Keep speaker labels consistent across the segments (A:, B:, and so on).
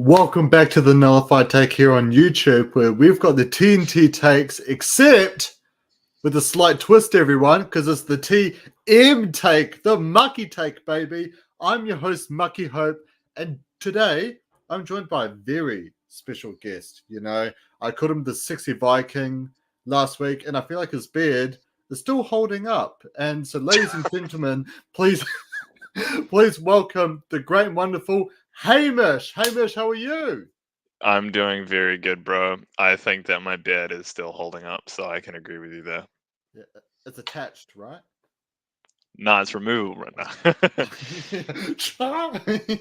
A: Welcome back to the Nullified Take here on YouTube, where we've got the TNT takes, except with a slight twist, everyone, because it's the TM take, the Mucky take, baby. I'm your host, Mucky Hope, and today I'm joined by a very special guest. You know, I called him the Sexy Viking last week, and I feel like his beard is still holding up. And so, ladies and gentlemen, please, please welcome the great and wonderful Hamish. Hamish, how are you?
B: I'm doing very good, bro. I think that my bed is still holding up, so I can agree with you there.
A: Yeah, it's attached, right?
B: Nah, it's removable right now.
A: Trying.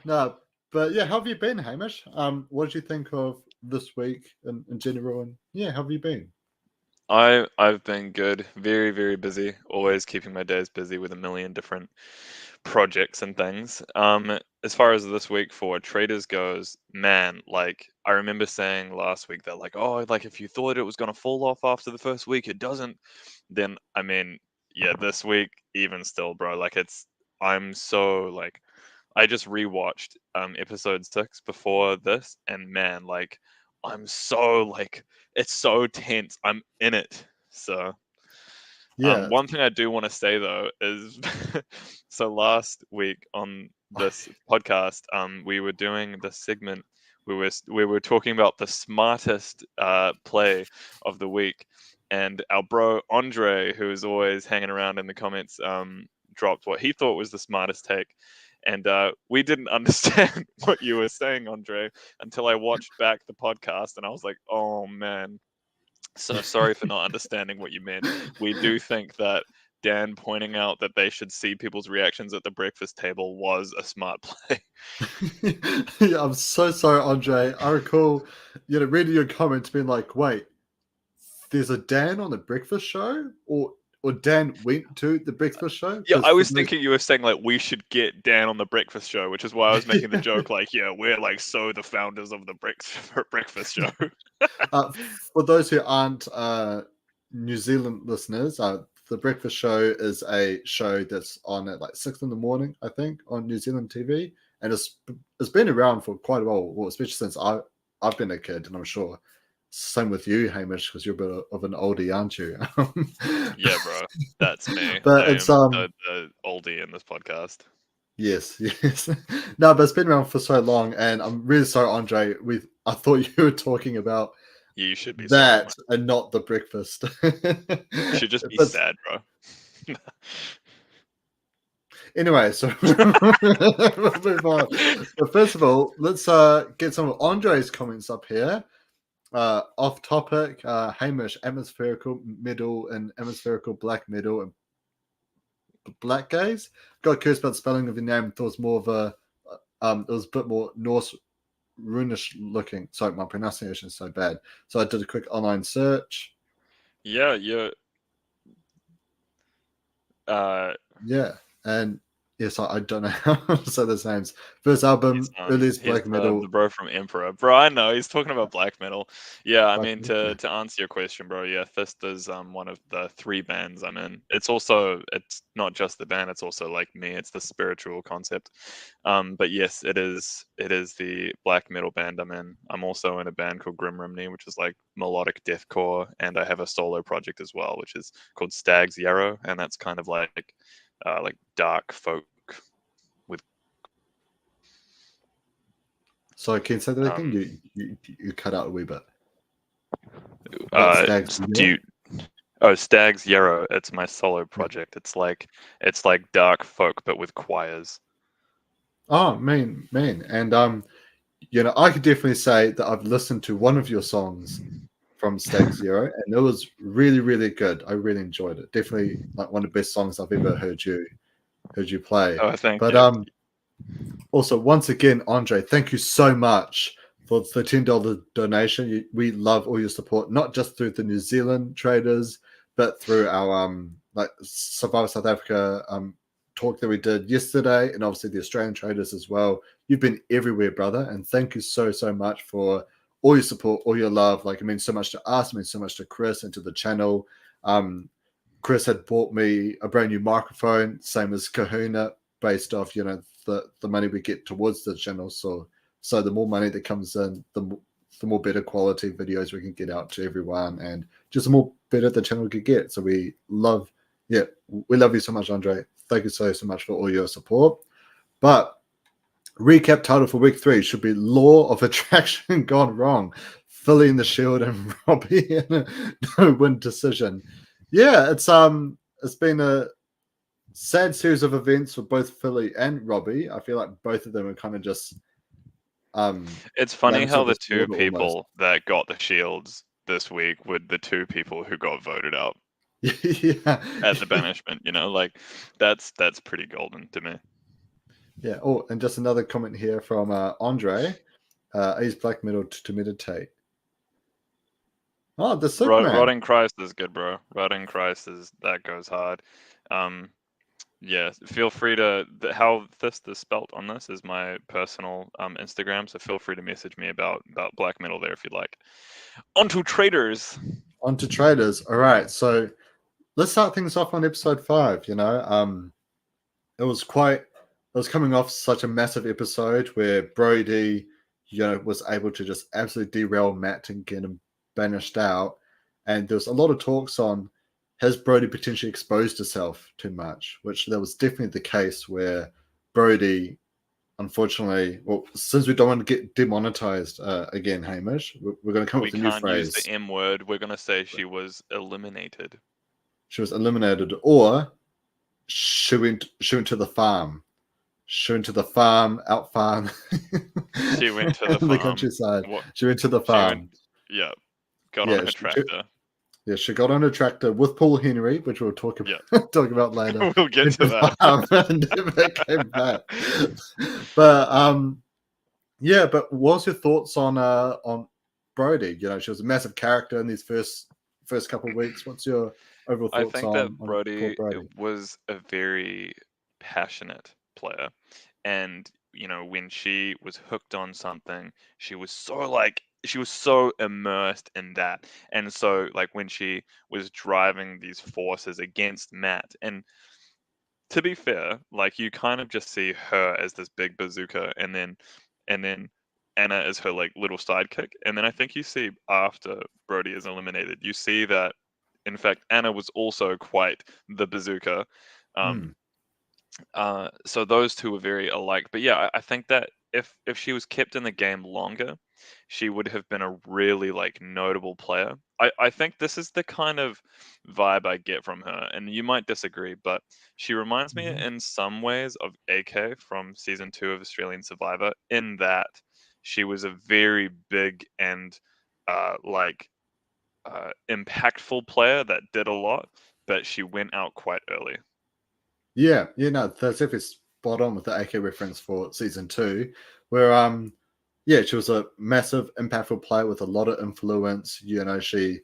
A: No, but yeah, how have you been, Hamish? What did you think of this week in general? And yeah, how have you been?
B: I've been good, very very busy, always keeping my days busy with a million different projects and things. As far as this week for Traitors goes, man, like I remember saying last week that oh, like if you thought it was gonna fall off after the first week, it doesn't. Then I mean, yeah, this week even still, bro, like I'm so like I just rewatched episode 6 before this, and man, like I'm so like it's so tense. I'm in it. So
A: Yeah.
B: one thing I do want to say though is so last week on this podcast, we were doing this segment. We were talking about the smartest play of the week, and our bro Andre, who is always hanging around in the comments, dropped what he thought was the smartest take. And we didn't understand what you were saying, Andre, until I watched back the podcast, and I was like, "Oh man, so sorry for not understanding what you meant. We do think that Dan pointing out that they should see people's reactions at the breakfast table was a smart play."
A: Yeah, I'm so sorry, Andre. I recall, reading your comments being like, wait, there's a Dan on the breakfast show? Or Dan went to the breakfast show?
B: Yeah,
A: Because
B: I
A: for
B: was
A: those
B: thinking you were saying like we should get Dan on the breakfast show, which is why I was making the joke like, yeah, we're like so the founders of the breakfast show.
A: Uh, for those who aren't New Zealand listeners, the Breakfast Show is a show that's on at like 6 in the morning, I think, on New Zealand TV, and it's been around for quite a while, well, especially since I've been a kid, and I'm sure same with you, Hamish, because you're a bit of an oldie, aren't you?
B: Yeah, bro, that's me.
A: But
B: I
A: it's
B: am the oldie in this podcast.
A: yes, yes. No, but it's been around for so long, and I'm really sorry, Andre. I thought you were talking about
B: You should be sorry, man.
A: that and not the breakfast.
B: You should just be
A: But
B: sad, bro.
A: anyway, so we'll move on. But first of all, let's get some of Andre's comments up here. Off topic, Hamish, atmospherical middle and atmospherical black middle and black gaze. Got curious about the spelling of your name. Thought it was more of a it was a bit more Norse runish looking. Sorry, my pronunciation is so bad. So I did a quick online search.
B: Yeah, you're uh
A: Yeah, and yes, I don't know how to say those names. First album, earliest
B: he's
A: black metal.
B: the bro from Emperor. Bro, I know he's talking about black metal. Yeah, I
A: Black,
B: mean
A: yeah.
B: to answer your question, bro. Yeah, Fist is one of the 3 bands I'm in. It's not just the band. It's also like me. It's the spiritual concept. But yes, it is the black metal band I'm in. I'm also in a band called Grim Rimney, which is like melodic deathcore, and I have a solo project as well, which is called Stag's Yarrow, and that's kind of like dark folk with
A: Sorry, can you say that again?
B: um
A: You cut out a wee bit. What
B: uh
A: Stags
B: do
A: Zero?
B: you, oh, Stag's Yarrow. It's my solo
A: Yeah.
B: project. It's like dark folk but with choirs.
A: Oh, man, and I could definitely say that I've listened to one of your songs from Stag Zero, and it was really, really good. I really enjoyed it. Definitely like one of the best songs I've ever heard you play.
B: Oh, thank
A: But
B: you.
A: also, once again, Andre, thank you so much for the $10 donation. We love all your support, not just through the New Zealand traders, but through our like Survivor South Africa talk that we did yesterday, and obviously the Australian traders as well. You've been everywhere, brother, and thank you so much for all your support, all your love. Like it means so much to us, it means so much to Chris and to the channel. Chris had bought me a brand new microphone, same as Kahuna, based off the money we get towards the channel. So So the more money that comes in, the more better quality videos we can get out to everyone, and just the more better the channel could get. So we love you so much, Andre. Thank you so much for all your support. But recap title for week 3 should be Law of Attraction Gone Wrong. Philly in the Shield and Robbie in a no-win decision. Yeah, it's been a sad series of events for both Philly and Robbie. I feel like both of them are kind of just
B: It's funny how the two
A: disorder almost.
B: people that got the shields this week were the two people who got voted out
A: Yeah.
B: at the banishment. Like that's pretty golden to me.
A: Yeah. Oh, and just another comment here from Andre. Is black metal to meditate? Oh, the sick man.
B: Rotting Christ is good, bro. Rotting Christ that goes hard. Yeah, feel free to how this is spelt on this is my personal Instagram, so feel free to message me about black metal there if you'd like. On to Traitors.
A: On to Traitors. All right, so let's start things off on episode 5. It was coming off such a massive episode where Brody, was able to just absolutely derail Matt and get him banished out, and there was a lot of talks on, has Brody potentially exposed herself too much, which that was definitely the case where Brody, unfortunately, well, since we don't want to get demonetized again, Hamish, we're going to come up with a new phrase.
B: We can't use the M word. We're going to say she was eliminated.
A: She was eliminated, or she went to the farm. She went to the farm, out farm.
B: She went to the farm.
A: The countryside. She went to the farm.
B: Got on a tractor.
A: She got on a tractor with Paul Henry, which we'll talk about later.
B: We'll get to that.
A: And never came back. But but what's your thoughts on Brody? She was a massive character in these first couple of weeks. What's your overall thoughts
B: I think that Brody was a very passionate player, and when she was hooked on something, she was so immersed in that. And so like when she was driving these forces against Matt, and to be fair, like you kind of just see her as this big bazooka, and then Anna is her like little sidekick. And then I think you see after Brody is eliminated, you see that in fact Anna was also quite the bazooka. So those two were very alike. But yeah, I think that if she was kept in the game longer, she would have been a really like notable player. I think this is the kind of vibe I get from her, and you might disagree, but she reminds me in some ways of AK from season 2 of Australian Survivor, in that she was a very big and impactful player that did a lot, but she went out quite early.
A: Yeah, that's definitely spot on with the AK reference for season 2, where she was a massive, impactful player with a lot of influence. She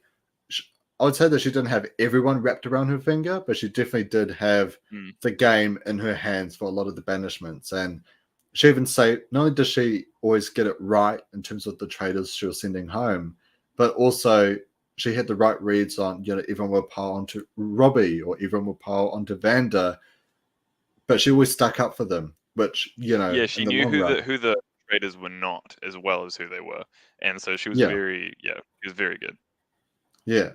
A: I would say that she didn't have everyone wrapped around her finger, but she definitely did have the game in her hands for a lot of the banishments. And she even say, not only does she always get it right in terms of the traitors she was sending home, but also she had the right reads on, everyone will pile onto Robbie or everyone will pile onto Vander. But she always stuck up for them, which,
B: she knew who the traitors were not as well as who they were. And so she was very good.
A: Yeah.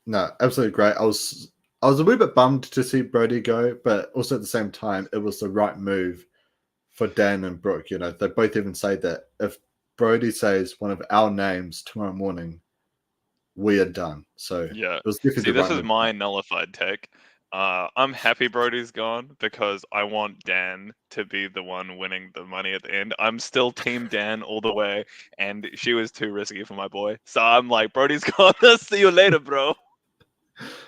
A: No, absolutely great. I was a little bit bummed to see Brody go, but also at the same time, it was the right move for Dan and Brooke. They both even say that if Brody says one of our names tomorrow morning, we are done. So
B: yeah,
A: it was definitely
B: this is my nullified take. I'm happy Brody's gone because I want Dan to be the one winning the money at the end. I'm still team Dan all the way, and she was too risky for my boy. So I'm like, Brody's gone. See you later, bro.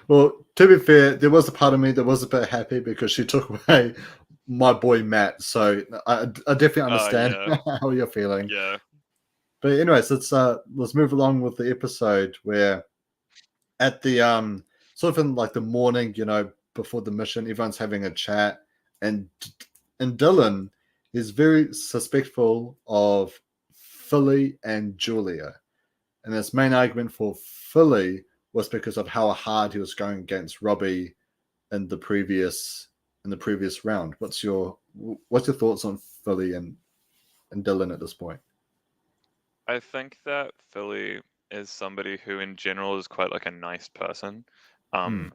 A: Well, to be fair, there was a part of me that was a bit happy because she took away my boy Matt. So I definitely understand how you're feeling.
B: Yeah.
A: But anyways, let's move along with the episode where at the sort of in like the morning, before the mission, everyone's having a chat, and Dylan is very suspectful of Philly and Julia, and his main argument for Philly was because of how hard he was going against Robbie in the previous round. What's your thoughts on Philly and Dylan at this point?
B: I think that Philly is somebody who, in general, is quite like a nice person.
A: Hmm.
B: Um,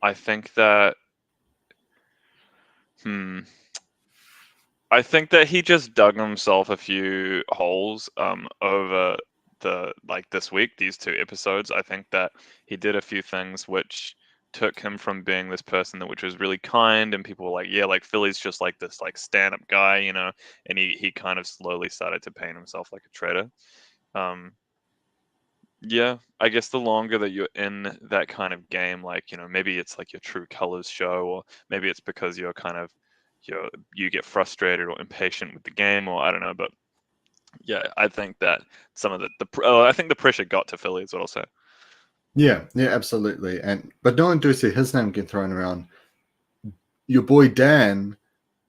B: I think that, hmm, I think that he just dug himself a few holes over this week, these two episodes. I think that he did a few things which took him from being this person that which was really kind and people were like, yeah, like Philly's just like this like stand-up guy, and he kind of slowly started to paint himself like a traitor. Um yeah, I guess the longer that you're in that kind of game, like, maybe it's like your true colors show, or maybe it's because you're kind of you get frustrated or impatient with the game, or I don't know, but yeah, I think that some of I think the pressure got to Philly is what I'll say.
A: Yeah, yeah, absolutely. But no one do see his name get thrown around. Your boy Dan,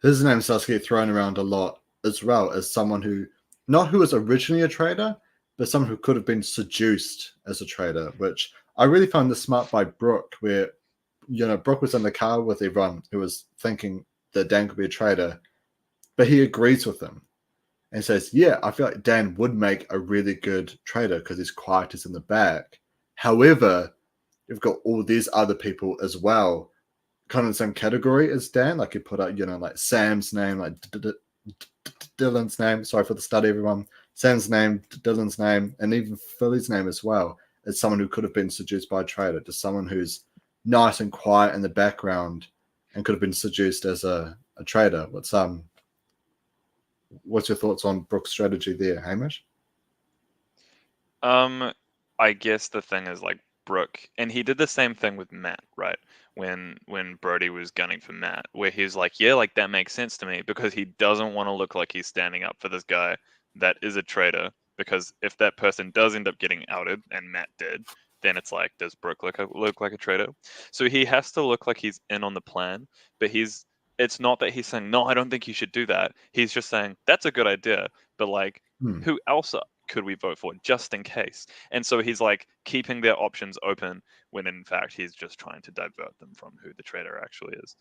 A: his name starts to get thrown around a lot as well as someone who, not who was originally a trader, but someone who could have been seduced as a trader, which I really found this smart by Brooke, where, Brooke was in the car with everyone who was thinking that Dan could be a trader, but he agrees with them and says, yeah, I feel like Dan would make a really good trader because he's quiet, he's in the back. However, you've got all these other people as well, kind of the same category as Dan. Like you put out, like Sam's name, like Dylan's name. Sorry for the study, everyone. Sam's name, Dylan's name, and even Philly's name as well. As someone who could have been seduced by a trader, to someone who's nice and quiet in the background and could have been seduced as a trader. What's your thoughts on Brooke's strategy there, Hamish?
B: Um, I guess the thing is like Brooke, and he did the same thing with Matt, right? When Brody was gunning for Matt, where he's like, yeah, like that makes sense to me because he doesn't want to look like he's standing up for this guy that is a traitor. Because if that person does end up getting outed, and Matt did, then it's like, does Brooke look like a traitor? So he has to look like he's in on the plan, but it's not that he's saying, no, I don't think you should do that. He's just saying, that's a good idea, but like,
A: Hmm.
B: who else could we vote for just in case? And so he's like keeping their options open when in fact he's just trying to divert them from who the traitor actually is.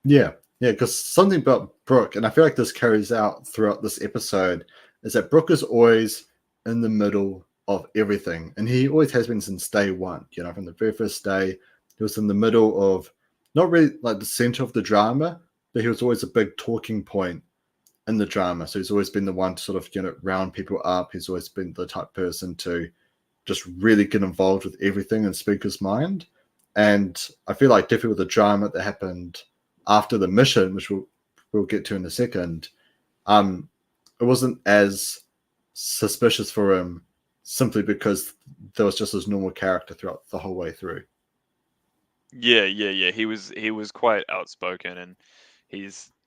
A: Yeah, yeah, because something about Brooke, and I feel like this carries out throughout this episode, is that Brooke is always in the middle of everything. And he always has been since day one. From the very first day, he was in the middle of not really like the center of the drama, but he was always a big talking point in the drama. So he's always been the one to sort of, round people up. He's always been the type person to just really get involved with everything and speak his mind. And I feel like definitely with the drama that happened after the mission, which we'll get to in a second, it wasn't as suspicious for him simply because there was just his normal character throughout the whole way through.
B: Yeah, yeah, yeah. He was quite outspoken, and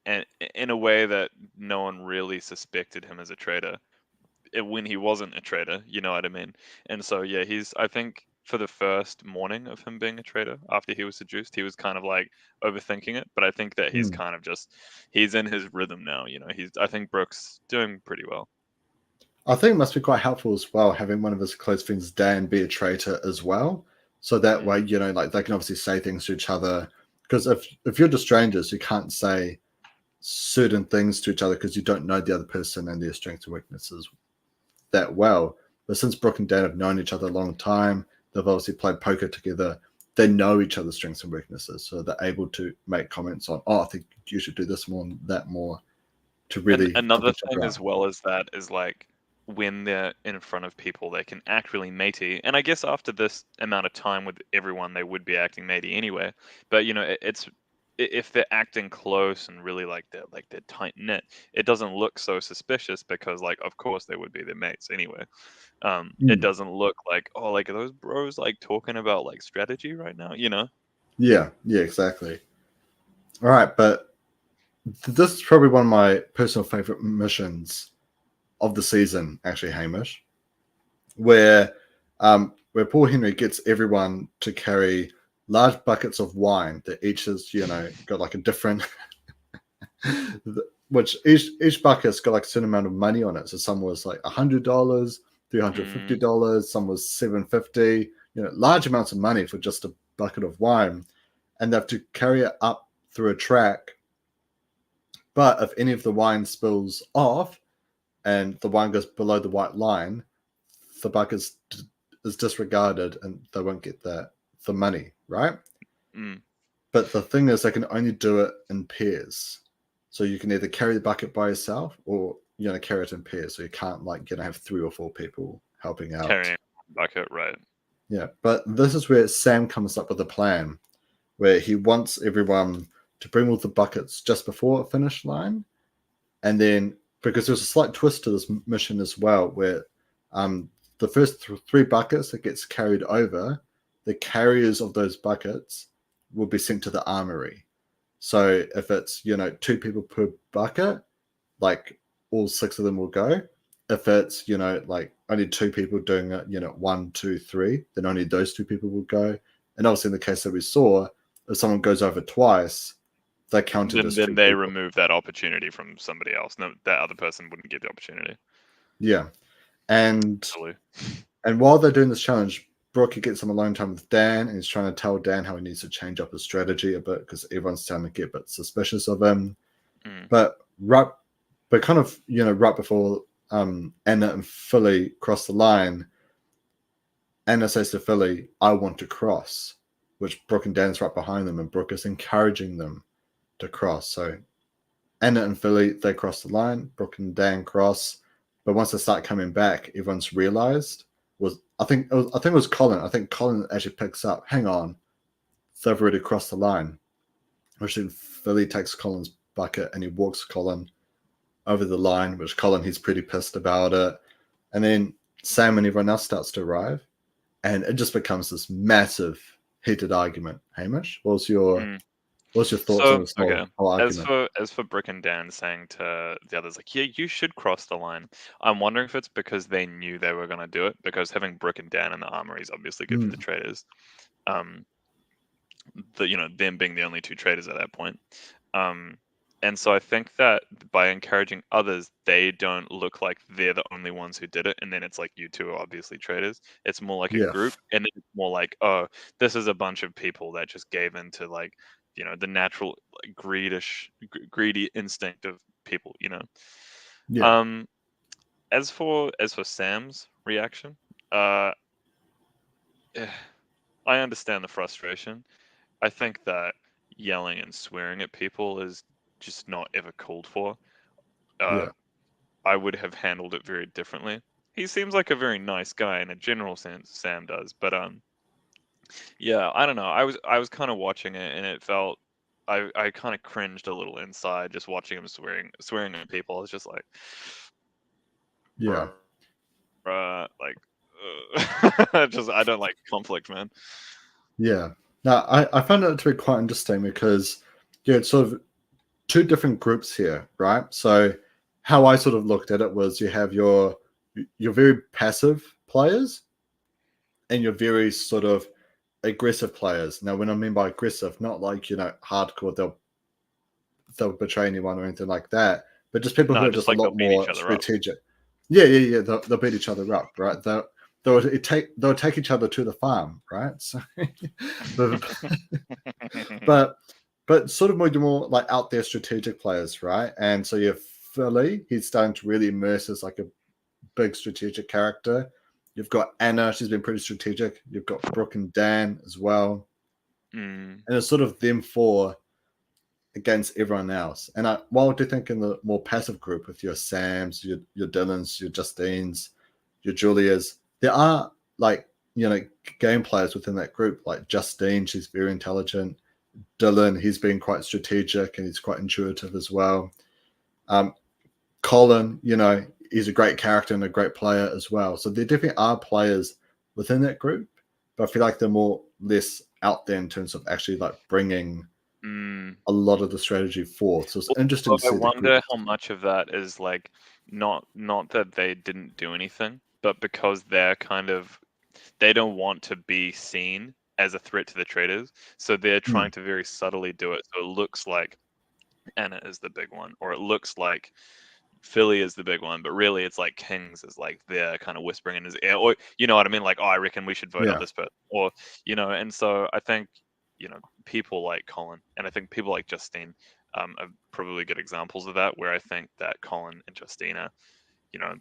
B: and in a way that no one really suspected him as a traitor when he wasn't a traitor. You know what I mean? And so yeah, I think for the first morning of him being a traitor after he was seduced, he was kind of like overthinking it. But I think that he's
A: Hmm.
B: kind of just he's in his rhythm now. I think Brooks doing pretty well.
A: I think it must be quite helpful as well having one of his close friends, Dan, be a traitor as well. So that way,
B: Mm.
A: like they can obviously say things to each other. Because if you're just strangers, you can't say certain things to each other because you don't know the other person and their strengths and weaknesses that well. But since Brooke and Dan have known each other a long time, they've obviously played poker together. They know each other's strengths and weaknesses, so they're able to make comments on, "Oh, I think you should do this more and that more," to
B: And
A: really help
B: another
A: each
B: thing
A: other
B: as
A: out.
B: well as that is like when they're in front of people, they can act really matey. And I guess after this amount of time with everyone, they would be acting matey anyway. But if they're acting close and really like they're tight knit, it doesn't look so suspicious because like of course they would be their mates anyway. It
A: Mm.
B: doesn't look like, oh, like are those bros like talking about like strategy right now, you know?
A: Yeah, yeah, exactly. All right, but this is probably one of my personal favorite missions of the season, actually, Hamish, where Paul Henry gets everyone to carry large buckets of wine that each has, got like a different which each bucket's got like a certain amount of money on it. So some was like $100,
B: Mm,
A: $350, some was $750. Large amounts of money for just a bucket of wine, and they have to carry it up through a track. But if any of the wine spills off and the one goes below the white line, the bucket is disregarded and they won't get the money, right?
B: Mm.
A: But the thing is, they can only do it in pairs. So you can either carry the bucket by yourself or carry it in pairs. So you can't have 3 or 4 people helping out.
B: Carrying bucket, right?
A: Yeah, but this is where Sam comes up with a plan where he wants everyone to bring all the buckets just before a finish line, and then because there's a slight twist to this mission as well, where the first 3 buckets that gets carried over, the carriers of those buckets will be sent to the armory. So if it's 2 people per bucket, like all 6 of them will go. If it's like only 2 people doing it, 1, 2, 3, then only those 2 people will go. And obviously in the case that we saw, if someone goes over twice, they're counted as
B: Then
A: 2
B: they
A: people.
B: remove that opportunity from somebody else. No, that other person wouldn't get the opportunity.
A: Yeah. And
B: Totally.
A: while they're doing this challenge, Brooke gets some alone time with Dan, and he's trying to tell Dan how he needs to change up his strategy a bit because everyone's starting to get a bit suspicious of him.
B: Mm.
A: But kind of right before Anna and Philly cross the line, Anna says to Philly, "I want to cross," which Brooke and Dan's right behind them, and Brooke is encouraging them to cross. So Anna and Philly, they cross the line. Brooke and Dan cross, but once they start coming back, everyone's realized I think it was Colin. I think Colin actually picks up. Hang on, they've already crossed the line. Which then Philly takes Colin's bucket and he walks Colin over the line. Which Colin, he's pretty pissed about it. And then Sam and everyone else starts to arrive, and it just becomes this massive heated argument. Hamish,
B: Mm.
A: what's your thoughts on
B: So
A: this
B: okay.
A: whole
B: As
A: argument?
B: for Brick and Dan saying to the others like, yeah, you should cross the line. I'm wondering if it's because they knew they were gonna do it, because having Brick and Dan in the armory is obviously good for the
A: Mm,
B: traders. Um, them being the only 2 traders at that point. Um, and so I think that by encouraging others, they don't look like they're the only ones who did it, and then it's like you two are obviously traders. It's more like a
A: yeah,
B: group, and then it's more like, oh, this is a bunch of people that just gave into like, the natural like, greedy instinct of people.
A: yeah,
B: Um, as for Sam's reaction, uh, eh, I understand the frustration. I think that yelling and swearing at people is just not ever called for. Uh,
A: yeah,
B: I would have handled it very differently. He seems like a very nice guy in a general sense, Sam does, but yeah, I don't know. I was kind of watching it, and it felt I kind of cringed a little inside just watching him swearing at people. I was just like,
A: yeah.
B: like, just I don't like conflict, man.
A: Yeah. Now, I found it to be quite interesting because it's sort of 2 different groups here, right? So how I sort of looked at it was you have your very passive players and your very sort of aggressive players. Now, when I mean by aggressive, not like hardcore, they'll betray anyone or anything like that, but just people who
B: No,
A: are
B: just
A: just a
B: like they'll
A: lot
B: beat each
A: more
B: other up.
A: strategic. Yeah, yeah, yeah. They'll beat each other up, right? They'll take each other to the farm, right? So, but, but sort of more like out there strategic players, right? And so you have Philly, he's starting to really immerse as like a big strategic character. You've got Anna, she's been pretty strategic. You've got Brooke and Dan as well.
B: Mm,
A: And it's sort of them 4 against everyone else. And while I do think in the more passive group with your Sams, your Dylans, your Justines, your Julias, there are like, game players within that group, like Justine, she's very intelligent. Dylan, he's been quite strategic and he's quite intuitive as well. Um, Colin, he's a great character and a great player as well. So there definitely are players within that group, but I feel like they're more less out there in terms of actually like bringing
B: mm.
A: a lot of the strategy forth. So it's interesting
B: Also,
A: to
B: I
A: see the group.
B: wonder how much of that is like not that they didn't do anything, but because they don't want to be seen as a threat to the traders, so they're
A: Mm,
B: trying to very subtly do it. So it looks like Anna is the big one, or it looks like Philly is the big one, but really it's like Kings is like they're kind of whispering in his ear, or you know what I mean? Like, oh, I reckon we should vote out
A: yeah,
B: this person, or and so I think people like Colin, and I think people like Justine are probably good examples of that, where I think that Colin and Justina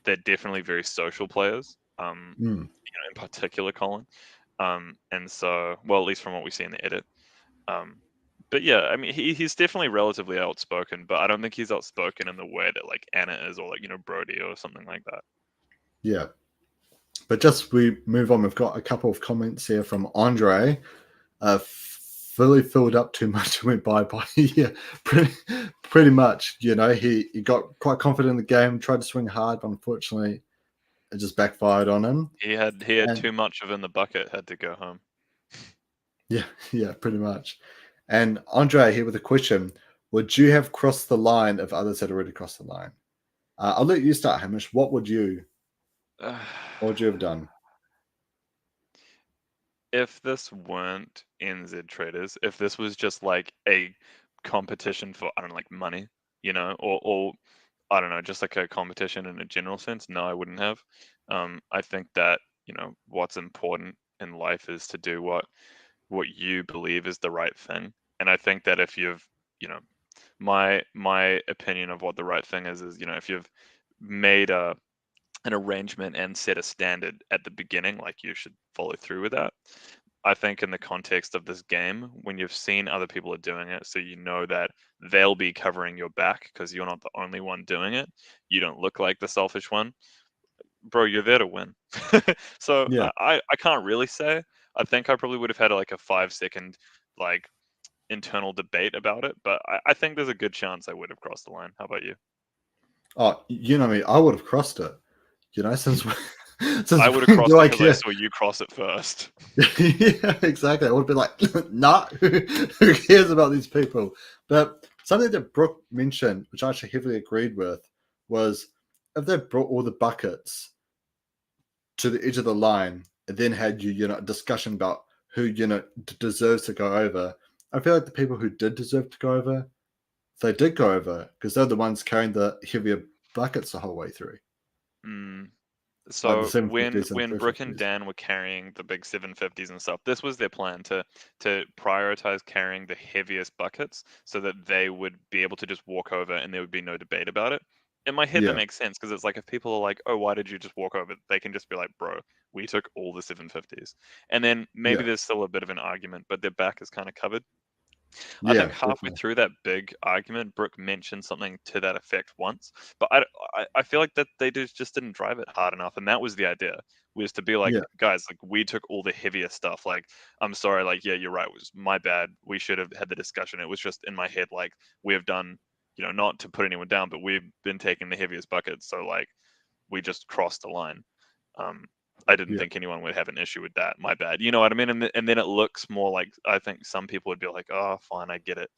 B: they're definitely very social players.
A: Mm.
B: In particular, Colin. And so, well, at least from what we see in the edit. Um, but yeah, I mean, he's definitely relatively outspoken, but I don't think he's outspoken in the way that like Anna is, or like Brody or something like that.
A: Yeah. But just we move on, we've got a couple of comments here from Andre. Philly filled up too much and went bye. Yeah, pretty much. He got quite confident in the game, tried to swing hard, but unfortunately it just backfired on him.
B: He had
A: And
B: too much of in the bucket, had to go home.
A: yeah, pretty much. And Andre here with a question: would you have crossed the line if others had already crossed the line? I'll let you start, Hamish. What would you have done?
B: If this weren't NZ Traders, if this was just like a competition for, I don't know, like money, or I don't know, just like a competition in a general sense, no, I wouldn't have. I think that, what's important in life is to do what you believe is the right thing. And I think that if you've, you know, my opinion of what the right thing is, if you've made an arrangement and set a standard at the beginning, like you should follow through with that. I think in the context of this game, when you've seen other people are doing it, so you know that they'll be covering your back because you're not the only one doing it. You don't look like the selfish one, bro. You're there to win. So
A: Yeah.
B: I can't really say. I think I probably would have had like a 5 second like internal debate about it, but I think there's a good chance I would have crossed the line. How about you?
A: Oh, you know me. I would have crossed it. Since
B: I
A: since
B: would have
A: when
B: crossed
A: do
B: it
A: I
B: because I
A: care?
B: saw you cross it first.
A: Yeah, exactly. I would be like, nah, who cares about these people? But something that Brooke mentioned, which I actually heavily agreed with, was if they brought all the buckets to the edge of the line and then had a discussion about who deserves to go over. I feel like the people who did deserve to go over, they did go over because they're the ones carrying the heavier buckets the whole way through,
B: Mm.
A: like the
B: So when
A: 750s and
B: Brooke and
A: 350s.
B: Dan were carrying the big 750s and stuff, this was their plan to prioritize carrying the heaviest buckets so that they would be able to just walk over and there would be no debate about it. In my head, that
A: Yeah,
B: makes sense because it's like if people are like, "Oh, why did you just walk over?" They can just be like, "Bro, we took all the 750s," and then maybe
A: yeah,
B: there's still a bit of an argument, but their back is kind of covered. I
A: yeah,
B: think halfway
A: definitely.
B: through that big argument, Brooke mentioned something to that effect once, but I feel like that they just didn't drive it hard enough, and that was the idea, was to be like,
A: Yeah,
B: guys, like we took all the heavier stuff. Like, I'm sorry, like, yeah, you're right, it was my bad. We should have had the discussion. It was just in my head, like we have done, not to put anyone down, but we've been taking the heaviest buckets, so like we just crossed the line. Um, I didn't
A: yeah,
B: think anyone would have an issue with that. My bad. You know what I mean? And then it looks more like I think some people would be like, "Oh, fine, I get it."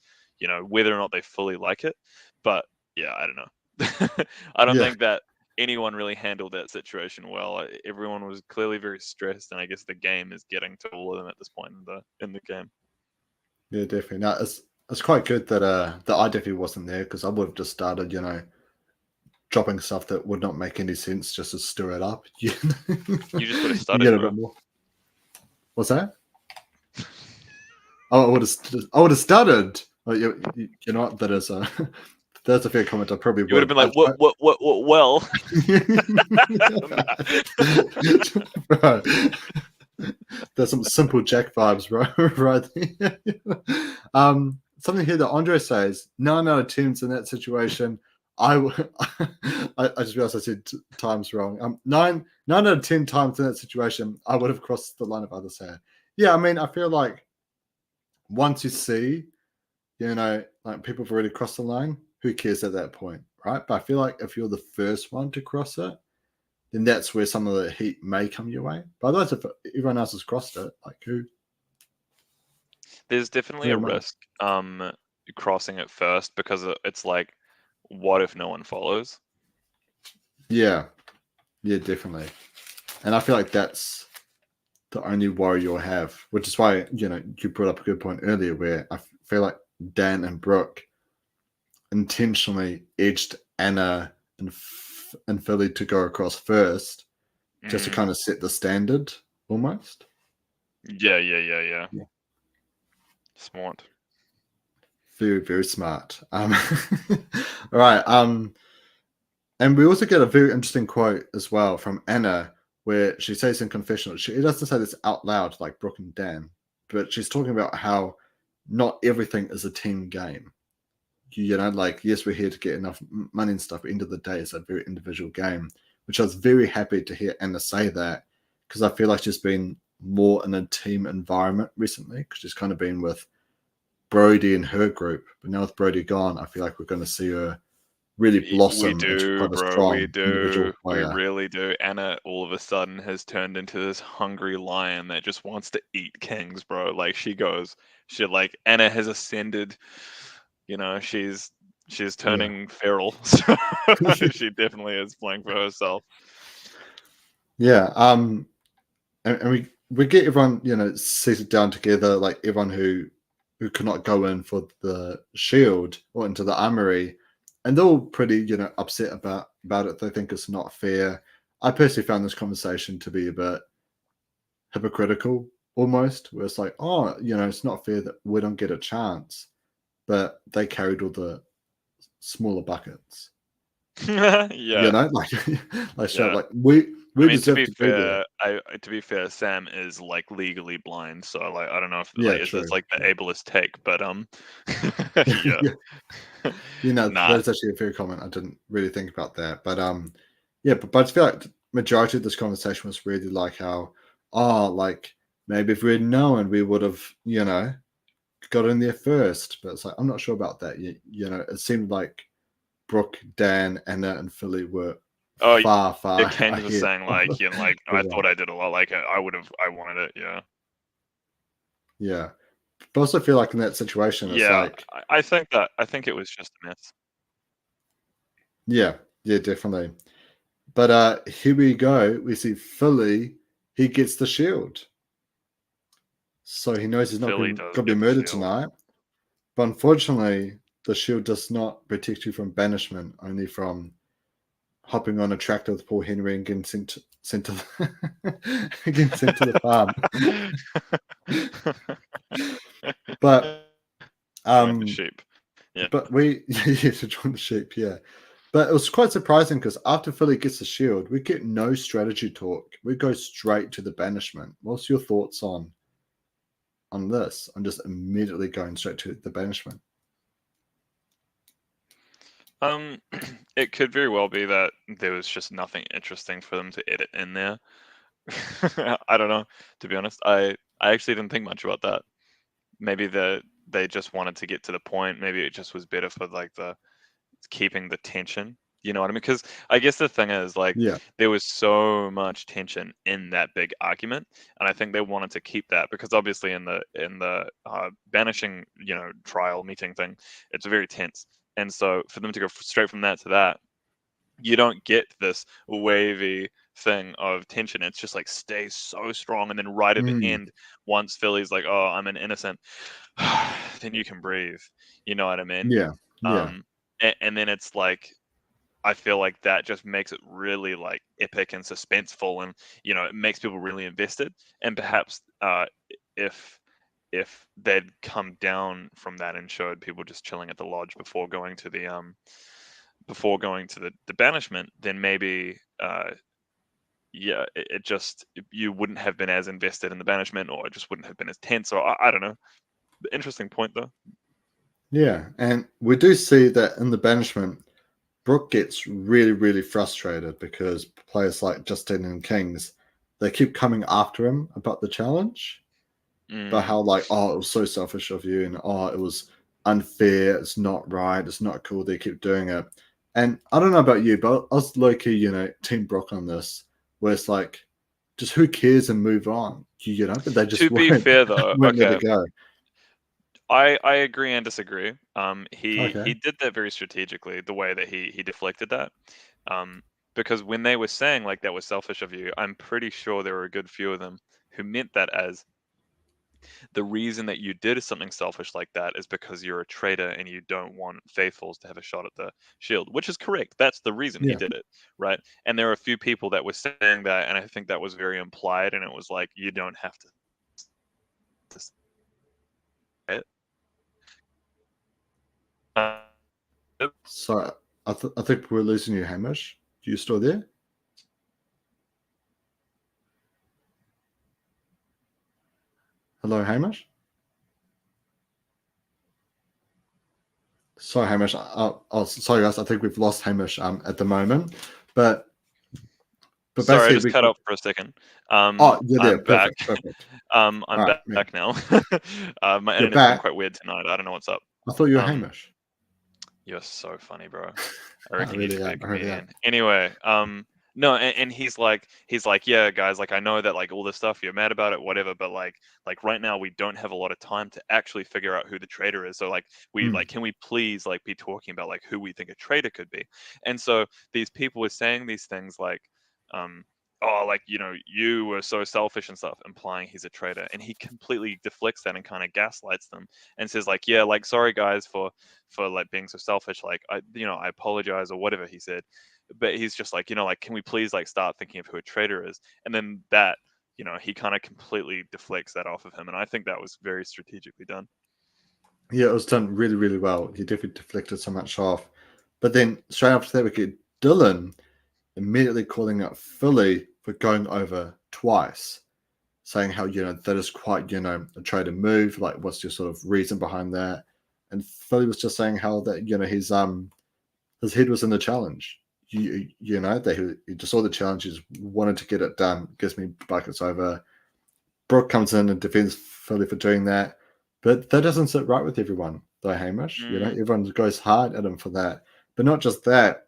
B: Whether or not they fully like it. But yeah, I don't know. I don't
A: yeah,
B: think that anyone really handled that situation well. Everyone was clearly very stressed, and I guess the game is getting to all of them at this point in the game.
A: yeah, definitely. No, it's quite good that I definitely wasn't there because I would have just started, dropping stuff that would not make any sense just to stir it up.
B: You just would have
A: You
B: stuttered,
A: get a
B: bro.
A: bit more. What's that? Oh, I would have stuttered. Oh, you know what? That is a that's a fair comment. I probably
B: You would have
A: would.
B: been like, what? Well,
A: Bro, there's some simple Jack vibes, bro. Right there. Something here that Andre says: 9 out of 10s in that situation. I just realized I said times wrong. Nine out of 10 times in that situation, I would have crossed the line of others here. Yeah, I mean, I feel like once you see, like people have already crossed the line, who cares at that point, right? But I feel like if you're the first one to cross it, then that's where some of the heat may come your way. But otherwise, if everyone else has crossed it, like
B: there's definitely
A: who
B: a
A: am I?
B: risk crossing it first because it's like, what if no one follows?
A: Yeah, yeah, definitely. And I feel like that's the only worry you'll have, which is why you brought up a good point earlier, where I feel like Dan and Brooke intentionally edged Anna and Philly to go across first, just to
B: Mm.
A: kind of set the standard almost.
B: Yeah.
A: Yeah.
B: Smart.
A: Very, very smart. All right. And we also get a very interesting quote as well from Anna, where she says in confessional, she doesn't say this out loud like Brooke and Dan, but she's talking about how not everything is a team game. You know, like, yes, we're here to get enough money and stuff, but end of the day, it's a very individual game, which I was very happy to hear Anna say that, because I feel like she's been more in a team environment recently, because she's kind of been with Brody and her group. But now with Brody gone, I feel like we're going to see her really
B: We
A: blossom into
B: do,
A: quite a
B: bro. We
A: strong individual
B: do. We
A: player.
B: really do. Anna all of a sudden has turned into this hungry lion that just wants to eat kings, bro. Like Anna has ascended. You know, she's
A: Yeah.
B: turning feral. So she definitely is playing for herself.
A: Yeah. And we get everyone, you know, seated down together, like everyone who could not go in for the shield or into the armory, and they're all pretty, you know, upset about it. They think it's not fair. I personally found this conversation to be a bit hypocritical, almost, where it's like, oh, you know, it's not fair that we don't get a chance, but they carried all the smaller buckets. You
B: Yeah,
A: know, like like straight up,
B: yeah.
A: like we
B: I mean, to
A: deserve
B: be
A: to be there.
B: fair, to be fair, Sam is like legally blind, so like I don't know if
A: Yeah,
B: like is this
A: true.
B: like the
A: True.
B: ableist take, but yeah.
A: Yeah. You know,
B: Nah.
A: that is actually a fair comment. I didn't really think about that. But yeah, but I feel like the majority of this conversation was really like how, oh, like maybe if we'd known we would have, you know, got in there first. But it's like I'm not sure about that. You know, it seemed like Brooke, Dan, Anna, and Philly were
B: Oh,
A: far
B: Kane was
A: ahead
B: saying
A: of
B: like, you know, like I
A: everyone.
B: thought I did a lot. Like I wanted it. Yeah,
A: Yeah. But I also feel like in that situation, it's
B: yeah.
A: like,
B: I think it was just a mess.
A: yeah, yeah, definitely. But here we go. We see Philly. He gets the shield. So he knows he's not
B: Philly
A: going
B: does
A: to be
B: get the
A: murdered
B: shield.
A: tonight. But unfortunately, the shield does not protect you from banishment, only from hopping on a tractor with Paul Henry and sent to the, getting sent to the farm. But
B: Join the
A: um,
B: sheep. Yeah.
A: but we yeah, to join the sheep, yeah. But it was quite surprising because after Philly gets the shield, we get no strategy talk. We go straight to the banishment. What's your thoughts on this? I'm just immediately going straight to the banishment.
B: Um, it could very well be that there was just nothing interesting for them to edit in there. I don't know. To be honest, I actually didn't think much about that. Maybe they just wanted to get to the point. Maybe it just was better for like the keeping the tension. You know what I mean? Because I guess the thing is like
A: Yeah,
B: there was so much tension in that big argument, and I think they wanted to keep that because obviously in the banishing trial meeting thing, it's very tense, and so for them to go straight from that to that, you don't get this wavy thing of tension. It's just like stays so strong, and then right at the
A: mm,
B: end, once Philly's like, "Oh, I'm an innocent," then you can breathe. You know what I mean?
A: yeah, yeah,
B: Um, and then it's like I feel like that just makes it really like epic and suspenseful, and it makes people really invested. And perhaps if they'd come down from that and showed people just chilling at the lodge before going to the banishment, then maybe yeah, it just you wouldn't have been as invested in the banishment, or it just wouldn't have been as tense. Or I don't know. Interesting point though.
A: yeah. And we do see that in the banishment, Brooke gets really, really frustrated because players like Justin and Kings, they keep coming after him about the challenge, but
B: Mm.
A: how like, oh, it was so selfish of you, and oh, it was unfair, it's not right, it's not cool. They keep doing it, and I don't know about you, but I was low key, you know, Team Brooke on this, where it's like, just who cares and move on, you know. But they just
B: To be fair though,
A: won't let it
B: okay,
A: go.
B: I agree and disagree. He
A: Okay,
B: did that very strategically, the way that he deflected that. Um, because when they were saying like that was selfish of you, I'm pretty sure there were a good few of them who meant that as the reason that you did something selfish like that is because you're a traitor and you don't want faithfuls to have a shot at the shield, which is correct. That's the reason he
A: yeah,
B: did it, right? And there are a few people that were saying that, and I think that was very implied, and it was like you don't have to say it. Uh,
A: so. I think we're losing you, Hamish. Are you still there? Hello, Hamish. Sorry, Hamish. Sorry, guys. I think we've lost Hamish at the moment, but
B: Sorry, I
A: basically
B: just
A: we
B: cut
A: got.
B: out for a second.
A: Oh, you're there.
B: I'm back.
A: Perfect. Perfect.
B: I'm
A: All right,
B: back now. My
A: you're
B: internet's been
A: back.
B: quite weird tonight. I don't know what's up.
A: I thought you were
B: Um,
A: Hamish.
B: you're so funny, bro. I
A: I
B: reckon you
A: really
B: should be a
A: am. I really am.
B: comedian. Anyway, no, and he's like, yeah, guys, like I know that like all this stuff you're mad about it, whatever, but like right now we don't have a lot of time to actually figure out who the traitor is. So like we
A: Mm,
B: like can we please like be talking about like who we think a traitor could be? And so these people were saying these things like, um, oh, like you were so selfish and stuff, implying he's a traitor, and he completely deflects that and kind of gaslights them and says like, yeah, like sorry guys for like being so selfish, like I apologize or whatever he said, but he's just like, like can we please like start thinking of who a traitor is, and then that he kind of completely deflects that off of him, and I think that was very strategically done.
A: yeah, it was done really, really well. He definitely deflected so much off. But then straight after that, we get Dylan immediately calling out Philly for going over twice, saying how that is quite a trade and move. Like, what's your sort of reason behind that? And Philly was just saying how that his head was in the challenge. That he just saw the challenge, he just wanted to get it done. Gives me buckets over. Brooke comes in and defends Philly for doing that, but that doesn't sit right with everyone, though. Hamish,
B: Mm,
A: everyone goes hard at him for that. But not just that,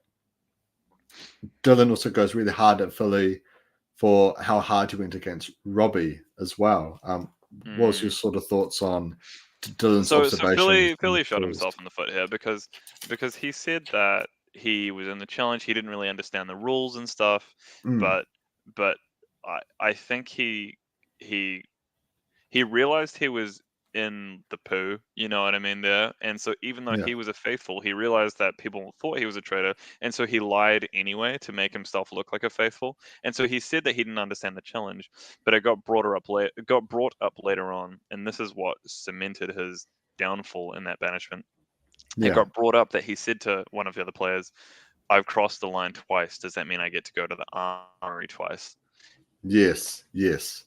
A: Dylan also goes really hard at Philly for how hard he went against Robbie as well. What was your
B: mm.
A: sort of thoughts on Dylan's
B: So
A: observations and
B: Philly shot
A: calls?
B: himself in the foot here because he said that he was in the challenge. He didn't really understand the rules and stuff,
A: Mm,
B: but but I think he he realized he was in the poo, you know what I mean, there. And so even though
A: yeah,
B: he was a faithful, he realized that people thought he was a traitor, and so he lied anyway to make himself look like a faithful. And so he said that he didn't understand the challenge, but it got brought up later on, and this is what cemented his downfall in that banishment. It
A: yeah,
B: got brought up that he said to one of the other players, "I've crossed the line twice. Does that mean I get to go to the armory twice?"
A: yes, yes.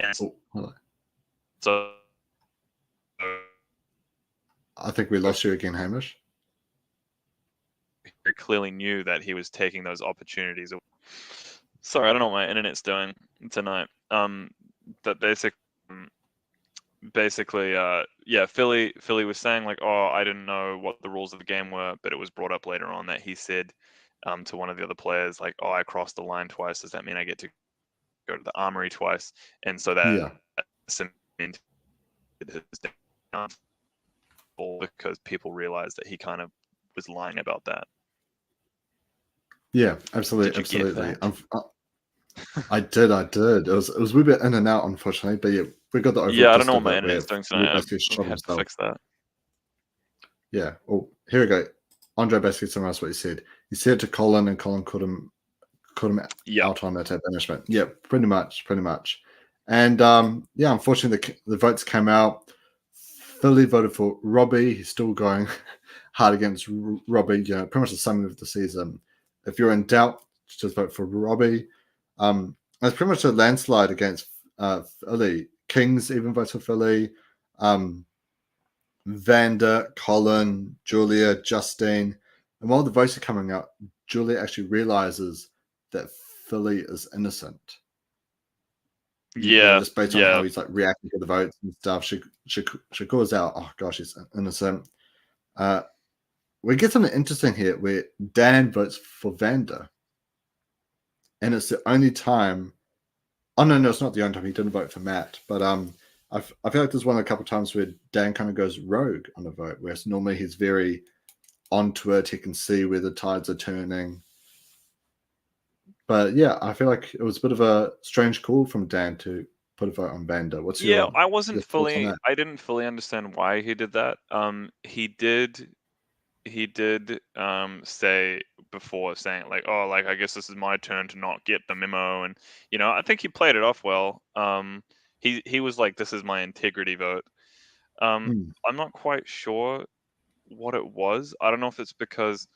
B: And
A: Oh, hello.
B: so
A: I think we lost you again, Hamish.
B: very clearly knew that he was taking those opportunities. Sorry, I don't know what my internet's doing tonight. But basically, yeah, Philly was saying like, oh, I didn't know what the rules of the game were, but it was brought up later on that he said, to one of the other players like, oh, I crossed the line twice. Does that mean I get to go to the armory twice? And so that
A: Yeah,
B: cemented his downfall because people realized that he kind of was lying about that.
A: yeah, absolutely,
B: Did you get
A: absolutely.
B: that?
A: I did, I did. It was a wee bit in and out, unfortunately, but yeah, we got the overall
B: Yeah, I don't know
A: gist
B: what
A: of
B: my
A: it. Where
B: internet's doing
A: Philly
B: tonight.
A: basically
B: I'm gonna
A: shot
B: have to
A: himself.
B: fix that.
A: Yeah. Oh, here we go. Andre basically summarized what he said. He said to Colin, and Colin called him
B: Yeah.
A: out on that banishment. Yeah, pretty much, pretty much. And yeah, unfortunately, the votes came out. Philly voted for Robbie. He's still going hard against Robbie. Pretty much the summary of the season. If you're in doubt, just vote for Robbie. It's pretty much a landslide against Philly. Kings even votes for Philly. Um, Vander, Colin, Julia, Justine. And while the votes are coming out, Julia actually realizes that Philly is innocent.
B: Yeah.
A: Just based on how
B: Yeah.
A: he's like reacting to the votes and stuff, she calls out, "Oh gosh, he's innocent." Uh, we get something interesting here where Dan votes for Vander, and it's the only time. Oh no, it's not the only time he didn't vote for Matt, but I feel like there's one of a couple of times where Dan kind of goes rogue on a vote, whereas normally he's very onto it. He can see where the tides are turning. But yeah, I feel like it was a bit of a strange call from Dan to put a vote on Vander. What's
B: Yeah,
A: your thoughts on that?
B: I didn't fully understand why he did that. He did say before saying like, oh, like I guess this is my turn to not get the memo, and I think he played it off well. He was like, this is my integrity vote.
A: Mm,
B: I'm not quite sure what it was. I don't know if it's because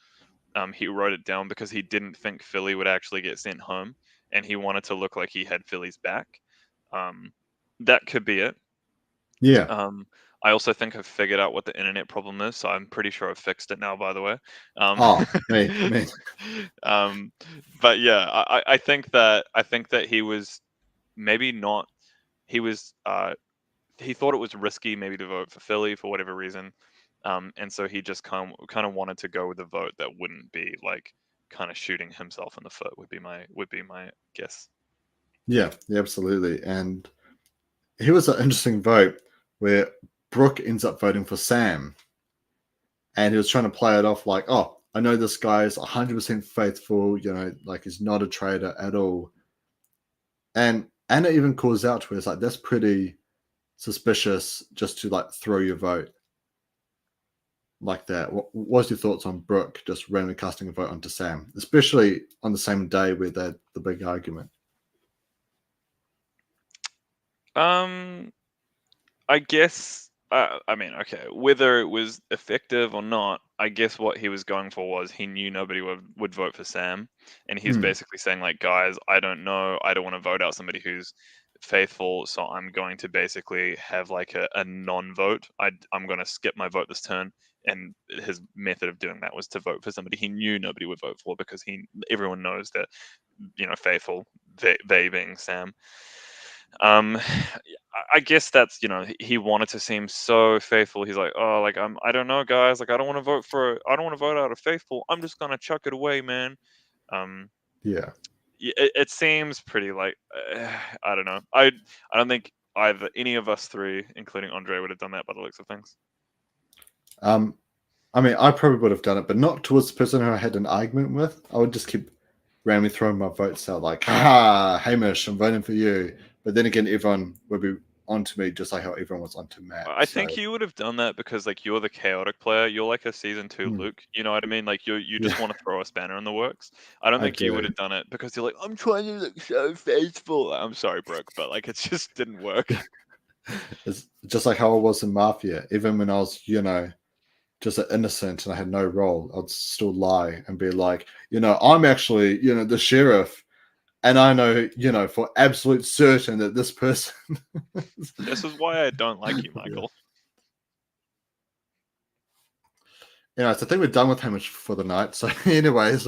B: he wrote it down because he didn't think Philly would actually get sent home, and he wanted to look like he had Philly's back. Um, that could be it.
A: Yeah.
B: Um, I also think I've figured out what the internet problem is, so I'm pretty sure I've fixed it now. By the way, um,
A: Oh, me.
B: um, but yeah, I think that he was maybe not. He was he thought it was risky maybe to vote for Philly for whatever reason, and so he just kind of wanted to go with a vote that wouldn't be like kind of shooting himself in the foot. Would be my guess.
A: Yeah, yeah, absolutely. And here was an interesting vote where Brooke ends up voting for Sam, and he was trying to play it off like, "Oh, I know this guy is 100% faithful. You know, like he's not a traitor at all." And Anna even calls out to her, "It's like that's pretty suspicious, just to like throw your vote like that." What's your thoughts on Brooke just randomly casting a vote onto Sam, especially on the same day where they had the big argument?
B: Um, I guess. I mean, okay, whether it was effective or not, I guess what he was going for was he knew nobody would vote for Sam, and he's
A: Hmm.
B: basically saying like, guys, I don't know, I don't want to vote out somebody who's faithful, so I'm going to basically have like a non-vote. I'm going to skip my vote this turn, and his method of doing that was to vote for somebody he knew nobody would vote for because everyone knows that faithful, they being Sam. Um, I guess that's he wanted to seem so faithful. He's like, oh, like I don't know, guys. Like I don't want to vote out of faithful. I'm just gonna chuck it away, man. Um,
A: Yeah.
B: it seems pretty like I don't know. I don't think either any of us three, including Andre, would have done that by the looks of things.
A: Um, I mean, I probably would have done it, but not towards the person who I had an argument with. I would just keep randomly throwing my votes out, like, "Ha, Hamish, I'm voting for you." But then again, everyone would be onto me, just like how everyone was onto Matt.
B: I
A: So,
B: think you would have done that because like you're the chaotic player. You're like a season two
A: mm,
B: Luke. You know what I mean? Like you
A: yeah,
B: just want to throw a spanner in the works. I don't
A: I
B: think you would
A: do.
B: have done it because you're like, I'm trying to look so faithful. I'm sorry, Brooke, but like it just didn't work.
A: It's just like how I was in Mafia. Even when I was, just an innocent and I had no role, I'd still lie and be like, I'm actually, the sheriff, and I know, for absolute certain that this person.
B: This is why I don't like you,
A: Yeah.
B: Michael.
A: So I think we're done with Hamish for the night. So, anyways,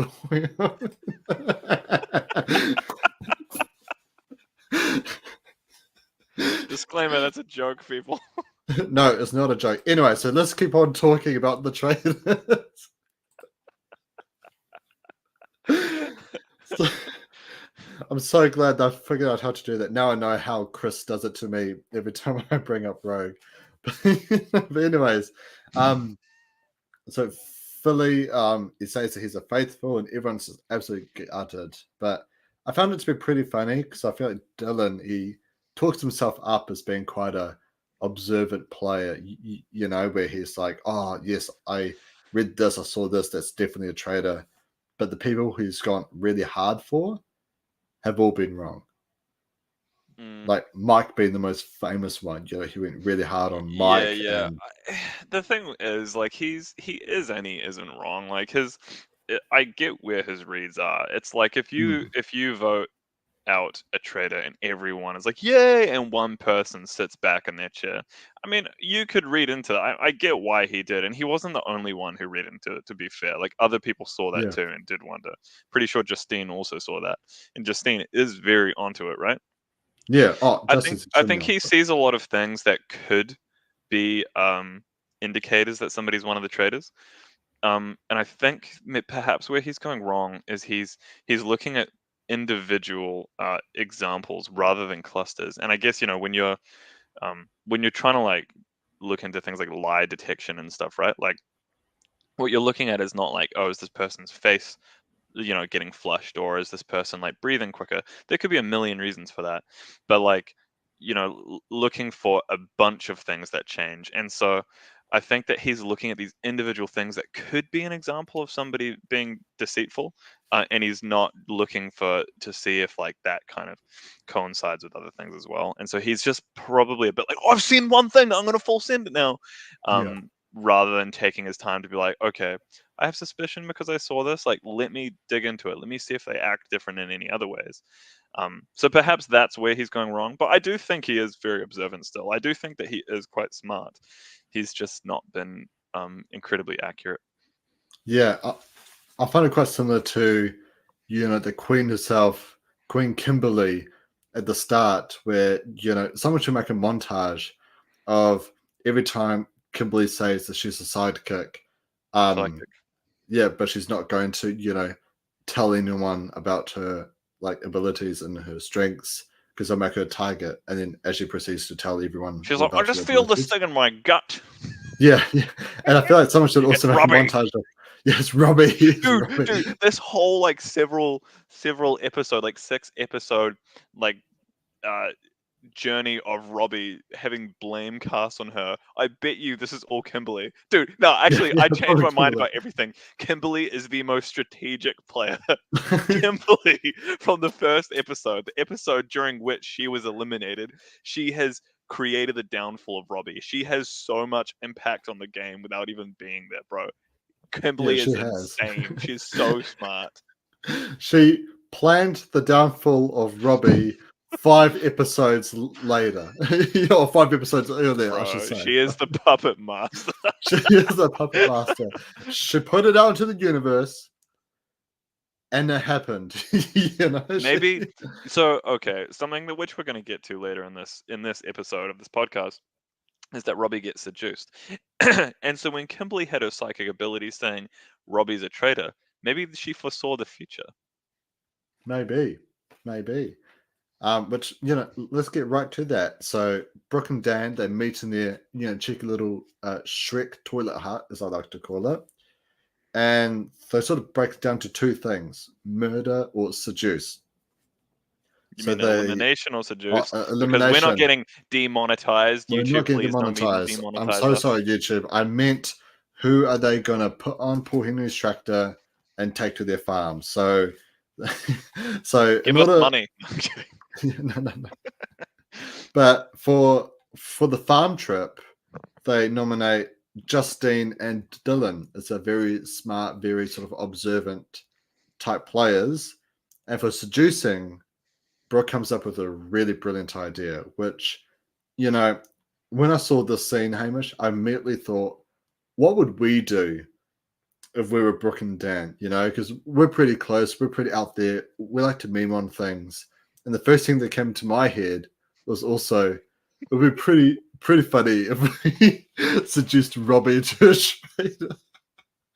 B: Disclaimer: that's a joke, people.
A: no, it's not a joke. Anyway, so let's keep on talking about the traitors. So, I'm so glad that I figured out how to do that. Now I know how Chris does it to me every time I bring up Rogue. But anyways, um, so Philly, he says that he's a faithful, and everyone's just absolutely uttered. But I found it to be pretty funny because I feel like Dylan, he talks himself up as being quite a observant player. Where he's like, "Oh yes, I read this, I saw this. That's definitely a traitor." But the people he's gone really hard for have all been wrong.
B: Mm,
A: Like Mike being the most famous one. He went really hard on
B: yeah,
A: Mike,
B: yeah.
A: and
B: The thing is, like, he is and he isn't wrong. Like I get where his reads are. It's like
A: mm,
B: if you vote out a traitor and everyone is like, yay, and one person sits back in their chair. I mean, you could read into that. I get why he did, and he wasn't the only one who read into it, to be fair. Like, other people saw that
A: yeah,
B: too and did wonder. Pretty sure Justine also saw that. And Justine is very onto it, right?
A: yeah. Oh, Justice
B: I
A: extremely
B: think
A: on.
B: he sees a lot of things that could be indicators that somebody's one of the traitors. And I think perhaps where he's going wrong is he's looking at individual examples rather than clusters. And I guess when you're trying to like look into things like lie detection and stuff, right? Like what you're looking at is not like, oh, is this person's face getting flushed, or is this person like breathing quicker? There could be a million reasons for that, but like looking for a bunch of things that change. And so I think that he's looking at these individual things that could be an example of somebody being deceitful, and he's not looking for to see if like that kind of coincides with other things as well. And so he's just probably a bit like, oh, I've seen one thing, I'm going to full send it now.
A: Yeah,
B: rather than taking his time to be like, okay, I have suspicion because I saw this. Like, let me dig into it. Let me see if they act different in any other ways. So perhaps that's where he's going wrong. But I do think he is very observant still. I do think that he is quite smart. He's just not been incredibly accurate.
A: Yeah, I find it quite similar to, the Queen herself, Queen Kimberly, at the start, where someone should make a montage of every time Kimberly says that she's a sidekick.
B: Psychic.
A: Yeah, but she's not going to, tell anyone about her like abilities and her strengths because they'll make her a target. And then as she proceeds to tell everyone
B: She's
A: all
B: like, I
A: about her
B: just feel this
A: abilities.
B: thing in my gut.
A: Yeah, yeah. And I feel like someone should also
B: It's
A: make a
B: Robbie.
A: montage of, yes, Robbie, it's
B: Dude,
A: Robbie.
B: this whole like several episode, like 6 episode, like uh journey of Robbie having blame cast on her. I bet you this is all Kimberly. Dude, no,
A: Yeah,
B: actually,
A: yeah,
B: I changed
A: probably
B: my mind
A: Kimberly.
B: about everything. Kimberly is the most strategic player. Kimberly, from the first episode, the episode during which she was eliminated, she has created the downfall of Robbie. She has so much impact on the game without even being there, bro.
A: Yeah,
B: Kimberly
A: she
B: is
A: has.
B: insane. She's so smart.
A: She planned the downfall of Robbie 5 episodes later. Or 5 episodes earlier, I should
B: Bro,
A: say.
B: she is the puppet master.
A: She is a puppet master. She put it out into the universe, and it happened.
B: Maybe so okay, something that which we're going to get to later in this episode of this podcast is that Robbie gets seduced. And so when Kimberly had her psychic ability saying Robbie's a traitor, maybe she foresaw the future.
A: Maybe, maybe. Which let's get right to that. So Brooke and Dan, they meet in their cheeky little Shrek toilet hut, as I like to call it, and they sort of break it down to two things: murder or seduce.
B: You
A: So
B: mean
A: they
B: elimination or seduce? Because we're not
A: elimination.
B: getting demonetized.
A: We're not
B: YouTube,
A: getting
B: please don't
A: demonetized. I'm
B: demonetize
A: so
B: us.
A: sorry, YouTube. I meant who are they going to put on Paul Henry's tractor and take to their farm? So, so
B: Give
A: in
B: us
A: order,
B: money.
A: no, no, no. But for the farm trip, they nominate Justine and Dylan. It's a very smart, very sort of observant type players. And for seducing, Brooke comes up with a really brilliant idea, which, when I saw this scene, Hamish, I immediately thought, what would we do if we were Brooke and Dan? Because we're pretty close, we're pretty out there, we like to meme on things. And the first thing that came to my head was also, it would be pretty funny if we seduced Robbie to a trader.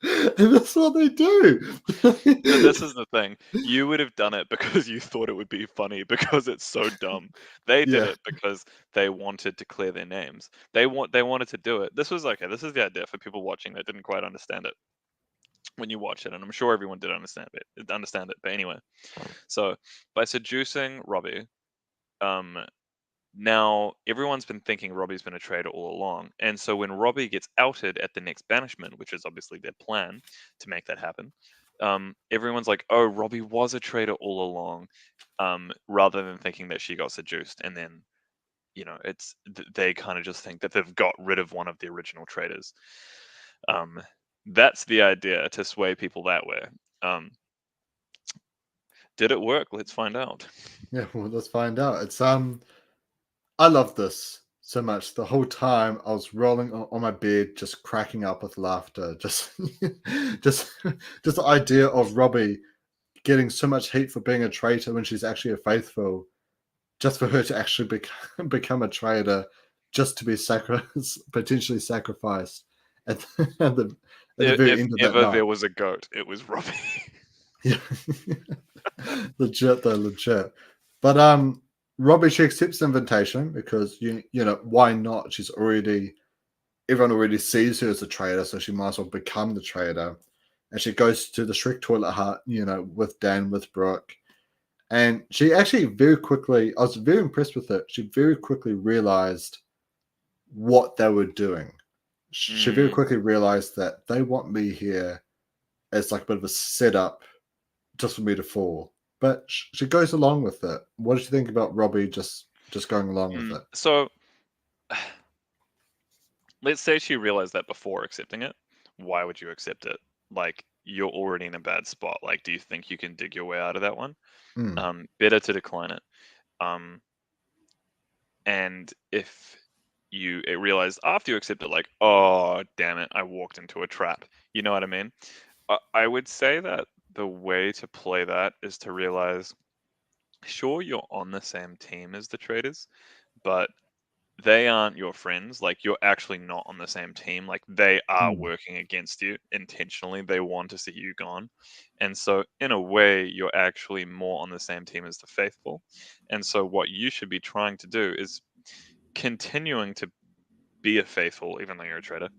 A: And that's what they do.
B: So this is the thing. You would have done it because you thought it would be funny because it's so dumb. They did
A: Yeah.
B: it because they wanted to clear their names. They wanted to do it. This was okay. This is the idea for people watching that didn't quite understand it when you watch it, and I'm sure everyone did understand it. Understand it, but anyway. So by seducing Robbie, um, now everyone's been thinking Robbie's been a traitor all along, and so when Robbie gets outed at the next banishment, which is obviously their plan to make that happen, everyone's like, "Oh, Robbie was a traitor all along," rather than thinking that she got seduced, and then they kind of just think that they've got rid of one of the original traitors. Um, that's the idea to sway people that way. Um, did it work? Let's find out.
A: Yeah, well, let's find out. I love this so much. The whole time I was rolling on my bed, just cracking up with laughter. Just, just, just the idea of Robbie getting so much heat for being a traitor when she's actually a faithful, just for her to actually become a traitor, just to be potentially sacrificed at the very
B: If
A: end of that
B: ever
A: night.
B: there was a goat, it was Robbie.
A: Yeah, legit though, legit. But Robbie, she accepts the invitation because why not? Everyone already sees her as a traitor, so she might as well become the traitor. And she goes to the Shrek toilet hut, with Dan, with Brooke. And she actually very quickly, I was very impressed with it. She very quickly realized what they were doing. She very
B: Mm.
A: quickly realized that they want me here as like a bit of a setup just for me to fall. But she goes along with it. What did you think about Robbie just going along with it?
B: So let's say she realized that before accepting it. Why would you accept it? Like, you're already in a bad spot. Like, do you think you can dig your way out of that one?
A: Mm,
B: Better to decline it. Um, and if you realize after you accept it, like, oh damn it, I walked into a trap. You know what I mean? I would say that the way to play that is to realize, sure, you're on the same team as the traders, but they aren't your friends. Like, you're actually not on the same team. Like, they are
A: mm,
B: working against you intentionally. They want to see you gone. And so in a way, you're actually more on the same team as the faithful. And so what you should be trying to do is continuing to be a faithful, even though you're a traitor,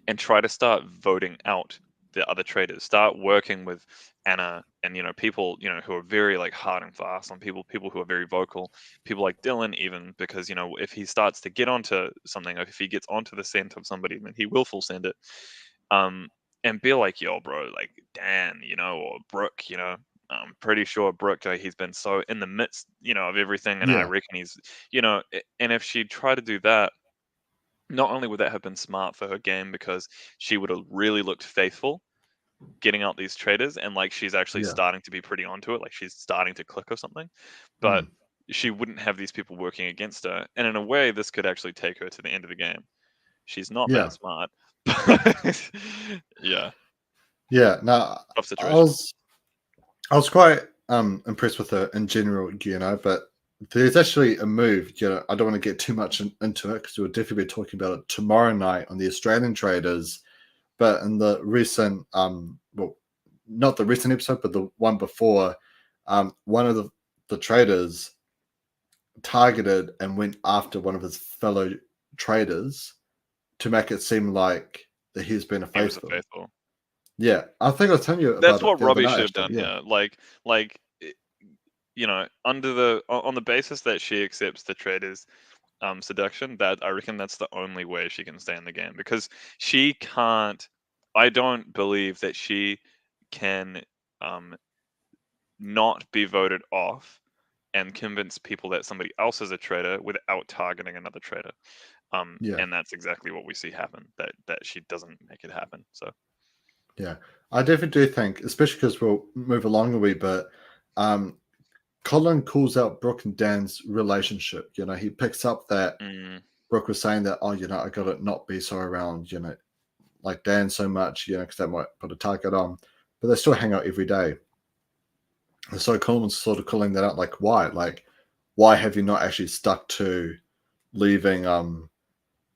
B: and try to start voting out the other traders. Start working with Anna and, people, who are very like hard and fast on people who are very vocal, people like Dylan, even, because, if he starts to get onto something, or if he gets onto the scent of somebody, then he will full send it. Um, and be like, yo, bro, like Dan, or Brooke, I'm pretty sure Brooke, he's been so in the midst, of everything, and I
A: yeah,
B: reckon he's, and if she tried to do that, not only would that have been smart for her game, because she would have really looked faithful getting out these traders, and like she's actually
A: yeah,
B: starting to be pretty onto it, like she's starting to click or something, but
A: mm,
B: she wouldn't have these people working against her. And in a way, this could actually take her to the end of the game. She's not
A: yeah,
B: that smart, but yeah,
A: yeah. Now,
B: tough
A: I
B: situation.
A: was I was quite impressed with her in general, but there's actually a move. I don't want to get too much into it because we'll definitely be talking about it tomorrow night on the Australian Traders. But in the recent, well, not the recent episode, but the one before, one of the traders targeted and went after one of his fellow traders to make it seem like that he's been a
B: He was a
A: faithful.
B: faithful.
A: Yeah, I think I was telling you
B: That's
A: about it
B: what
A: the other
B: Robbie
A: night.
B: should have
A: Actually,
B: done
A: yeah,
B: here. Like under on the basis that she accepts the traders seduction, that I reckon that's the only way she can stay in the game, because she can't. I don't believe that she can um, not be voted off and convince people that somebody else is a traitor without targeting another traitor.
A: yeah,
B: And that's exactly what we see happen. That she doesn't make it happen. So
A: yeah. I definitely do think, especially because we'll move along a wee bit. Um, Colin calls out Brooke and Dan's relationship. He picks up that
B: mm,
A: Brooke was saying that, oh, I got to not be so around, like Dan so much, because that might put a target on. But they still hang out every day. And so Coleman's sort of calling that out, like, why? Like, why have you not actually stuck to leaving,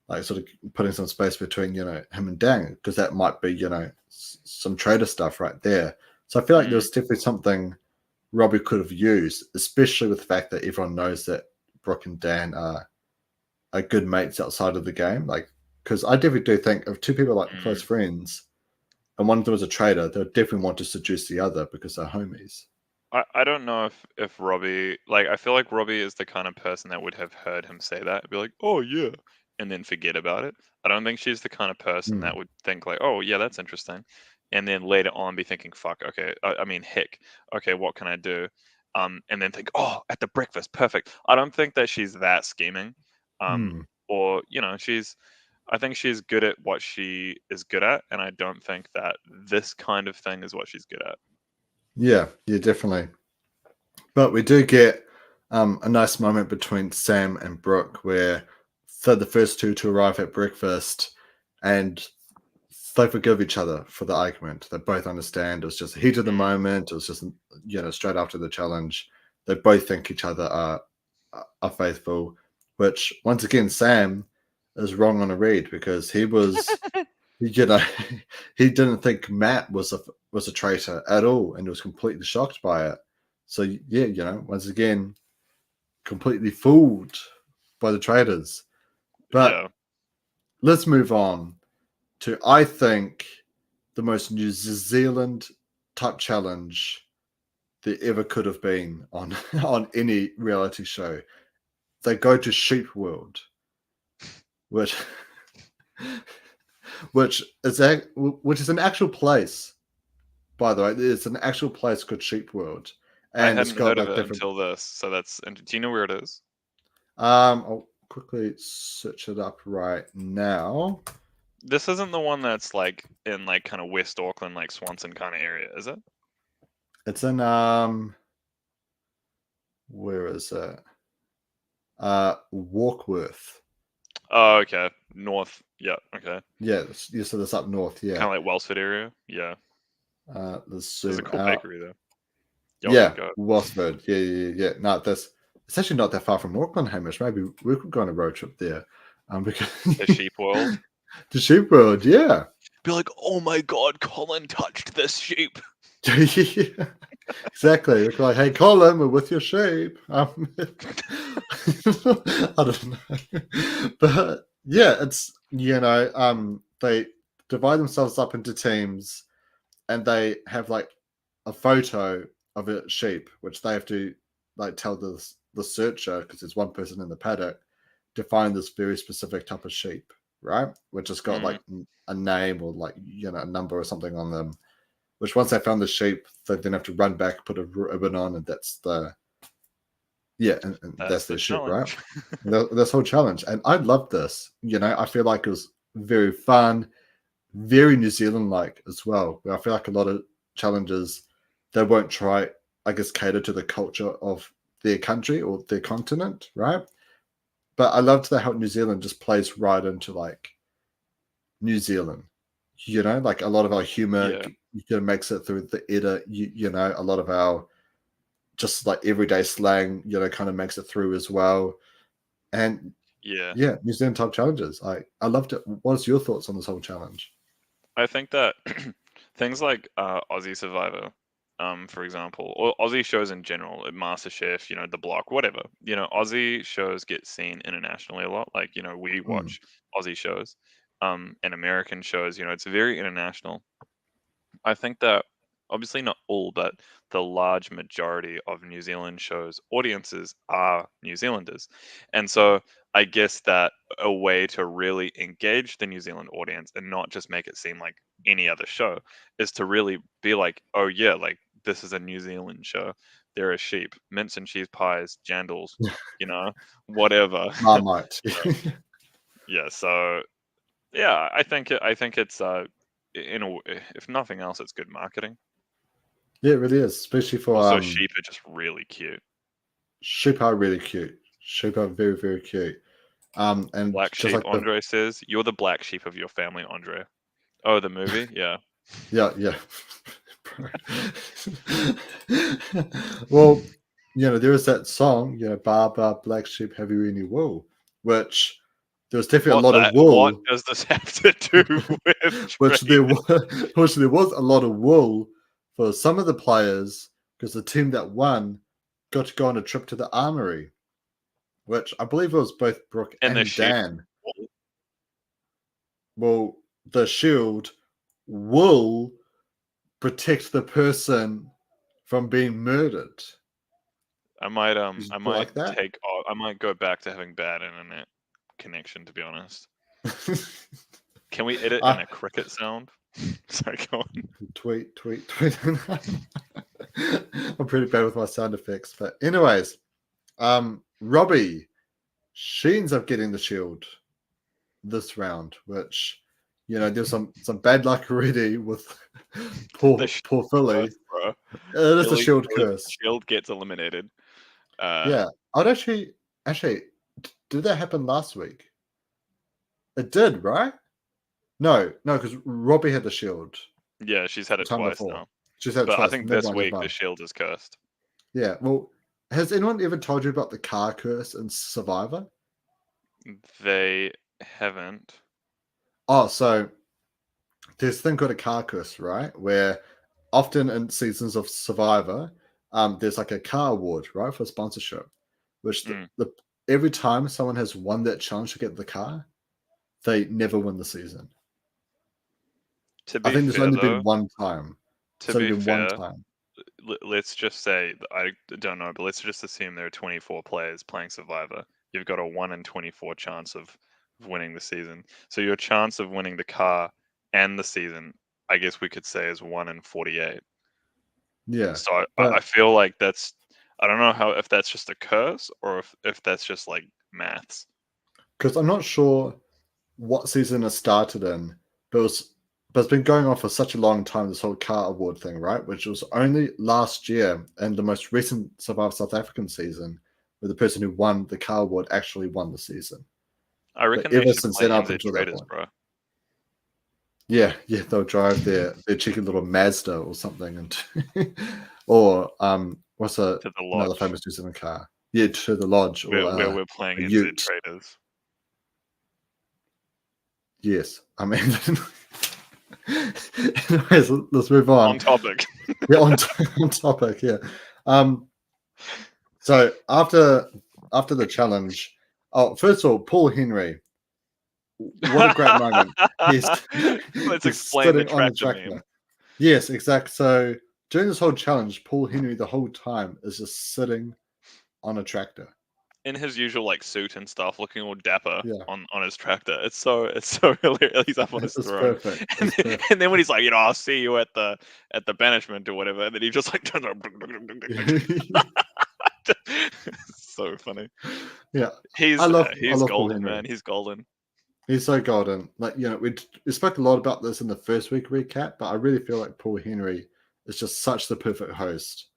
A: like, sort of putting some space between, him and Dan? Because that might be, some trader stuff right there. So I feel like
B: mm,
A: there's definitely something Robbie could have used, especially with the fact that everyone knows that Brooke and Dan are good mates outside of the game. Like, because I definitely do think if two people are like close
B: mm.
A: friends and one of them is a traitor, they'll definitely want to seduce the other because they're homies.
B: I don't know if Robbie, like, I feel like Robbie is the kind of person that would have heard him say that, be like, oh yeah, and then forget about it. I don't think she's the kind of person
A: Mm,
B: that would think like, oh yeah, that's interesting, and then later on be thinking, fuck, okay, I mean, heck, okay, what can I do? And then think, oh, at the breakfast, perfect. I don't think that she's that scheming, um,
A: mm.
B: or I think she's good at what she is good at, and I don't think that this kind of thing is what she's good at.
A: Yeah, yeah, definitely. But we do get a nice moment between Sam and Brooke where they're the first two to arrive at breakfast and they forgive each other for the argument. They both understand it was just a heat of the
B: Mm,
A: moment. It was just, straight after the challenge. They both think each other are faithful, which once again, Sam is wrong on a read because he was, you know, he didn't think Matt was a traitor at all, and was completely shocked by it. So yeah, once again, completely fooled by the traitors. But
B: yeah.
A: let's move on to, I think, the most New Zealand type challenge there ever could have been on on any reality show. They go to Sheep World, which which is an actual place. By the way, it's an actual place called Sheep World,
B: I
A: and it's
B: hadn't
A: got
B: heard of
A: like
B: it
A: different.
B: until this, so that's. And do you know where it is?
A: Um, quickly search it up right now.
B: This isn't the one that's like in like kind of West Auckland, like Swanson kind of area, is it?
A: It's in where is it? Warkworth.
B: Oh, okay. North. Yeah. Okay.
A: Yeah, you said this up north. Yeah,
B: Kind of like Wellsford area. Yeah.
A: let's
B: There's a
A: zoom
B: cool
A: out.
B: bakery there. Y'all should
A: Yeah,
B: go.
A: Wellsford. Yeah. No, this it's actually not that far from Auckland, Hamish. Maybe we could go on a road trip there. Because
B: The sheep world.
A: the sheep world, yeah.
B: Be like, oh my god, Colin touched this sheep.
A: Yeah, exactly. They're like, hey, Colin, we're with your sheep. I don't know, but yeah, it's they divide themselves up into teams, and they have like a photo of a sheep, which they have to like tell the searcher, because there's one person in the paddock, to find this very specific type of sheep, right? Which has got
B: Mm,
A: like a name or like a number or something on them. Which once they found the sheep, they then have to run back, put a ribbon on, and that's the and
B: that's
A: that's
B: the
A: their sheep, right?
B: challenge.
A: This whole challenge, and I love this. I feel like it was very fun, very New Zealand like as well. Where I feel like a lot of challenges they won't try, I guess, cater to the culture of their country or their continent, right? But I loved how New Zealand just plays right into like New Zealand. Like a lot of our humor
B: Yeah.
A: makes it through the edit. A lot of our just like everyday slang, kind of makes it through as well. And
B: Yeah.
A: yeah, New Zealand type challenges. I loved it. What's your thoughts on this whole challenge?
B: I think that things like Aussie Survivor, for example, or Aussie shows in general, like MasterChef, The Block, whatever. Aussie shows get seen internationally a lot. Like, we
A: Mm.
B: watch Aussie shows, and American shows. It's very international. I think that obviously not all, but the large majority of New Zealand shows audiences are New Zealanders. And so I guess that a way to really engage the New Zealand audience and not just make it seem like any other show is to really be like, oh yeah, like this is a New Zealand show. There are sheep, mince and cheese pies, jandals, you know, whatever.
A: Marmite.
B: Yeah, so yeah, I think it's if nothing else, it's good marketing.
A: Yeah, it really is, especially for
B: Also, sheep are just really cute.
A: sheep are really cute. Sheep are very, very cute. And
B: Black
A: just
B: sheep,
A: like the
B: Andre says. You're the black sheep of your family, Andre. Oh, the movie? Yeah.
A: yeah. Well, there is that song, "Bar Bar Black Sheep, Have You Any Wool," which there was definitely a lot of
B: What
A: wool,
B: does this have to do with
A: which
B: trade?
A: which there was a lot of wool for some of the players, because the team that won got to go on a trip to the armory, which I believe it was both Brooke
B: And the
A: and
B: sheep?
A: Dan. Well, the shield will protect the person from being murdered.
B: I might
A: Did
B: I
A: you
B: might
A: like that?
B: I might go back to having bad internet connection, to be honest. Can we edit in
A: I
B: a cricket sound? Sorry, go on.
A: tweet. I'm pretty bad with my sound effects, but anyways, Robbie, she ends up getting the shield this round, which there's some bad luck already with
B: The
A: poor
B: shield
A: Philly.
B: curse, bro.
A: It is a shield
B: Philly's
A: curse.
B: shield gets eliminated. Uh,
A: Yeah, I'd actually did that happen last week? It did, right? No, because Robbie had the shield
B: yeah, she's had
A: the
B: it
A: time
B: twice
A: before.
B: now.
A: She's had it
B: But I
A: twice.
B: think
A: Never
B: this
A: mind, never
B: week the
A: mind.
B: shield is cursed.
A: Yeah, well, has anyone ever told you about the car curse in Survivor?
B: They haven't.
A: Oh, so there's a thing called a car curse, right? Where often in seasons of Survivor, there's like a car award, right, for sponsorship, which
B: Mm.
A: every time someone has won that challenge to get the car, they never win the season.
B: To
A: I
B: be
A: think there's
B: fair,
A: only
B: though,
A: been one time.
B: to
A: It's only
B: be
A: been one
B: fair,
A: time.
B: let's just say I don't know, but let's just assume there are 24 players playing Survivor. You've got a 1 in 24 chance of winning the season. So your chance of winning the car and the season, I guess we could say, is 1 in 48.
A: Yeah,
B: So I
A: but
B: feel like that's, I don't know how, if that's just a curse or if that's just like maths.
A: because I'm not sure what season it started in, but it's been going on for such a long time. This whole car award thing, right? Which was only last year and the most recent Survivor South African season, where the person who won the car award actually won the season.
B: I
A: But
B: reckon they
A: ever
B: should
A: since
B: play
A: then, up
B: NZ
A: until that
B: Traitors,
A: point,
B: bro,
A: yeah, they'll drive their cheeky little Mazda or something, and or what's
B: to the
A: another
B: lodge
A: famous New Zealand car? Yeah, to the lodge or
B: where we're playing
A: a
B: NZ
A: Ute.
B: Traitors.
A: Yes, I mean. Anyways, let's move
B: On
A: on.
B: topic.
A: Yeah, on topic. Yeah. Um. So after the challenge, oh, first of all, Paul Henry. What a great moment. He's
B: Let's
A: he's
B: explain the
A: sitting on the
B: tractor meme.
A: tractor. Yes, exact. So during this whole challenge, Paul Henry the whole time is just sitting on a tractor.
B: In his usual like suit and stuff, looking all dapper
A: Yeah,
B: on his tractor. It's so hilarious. He's up on his
A: it's
B: throne,
A: perfect.
B: and
A: It's
B: then,
A: perfect.
B: and then when he's like, I'll see you at the banishment or whatever, and then he just like turns around. So funny.
A: Yeah,
B: He's
A: I
B: he's
A: love Paul
B: golden,
A: Henry.
B: man. He's golden.
A: He's so golden. Like, we spoke a lot about this in the first week recap, but I really feel like Paul Henry is just such the perfect host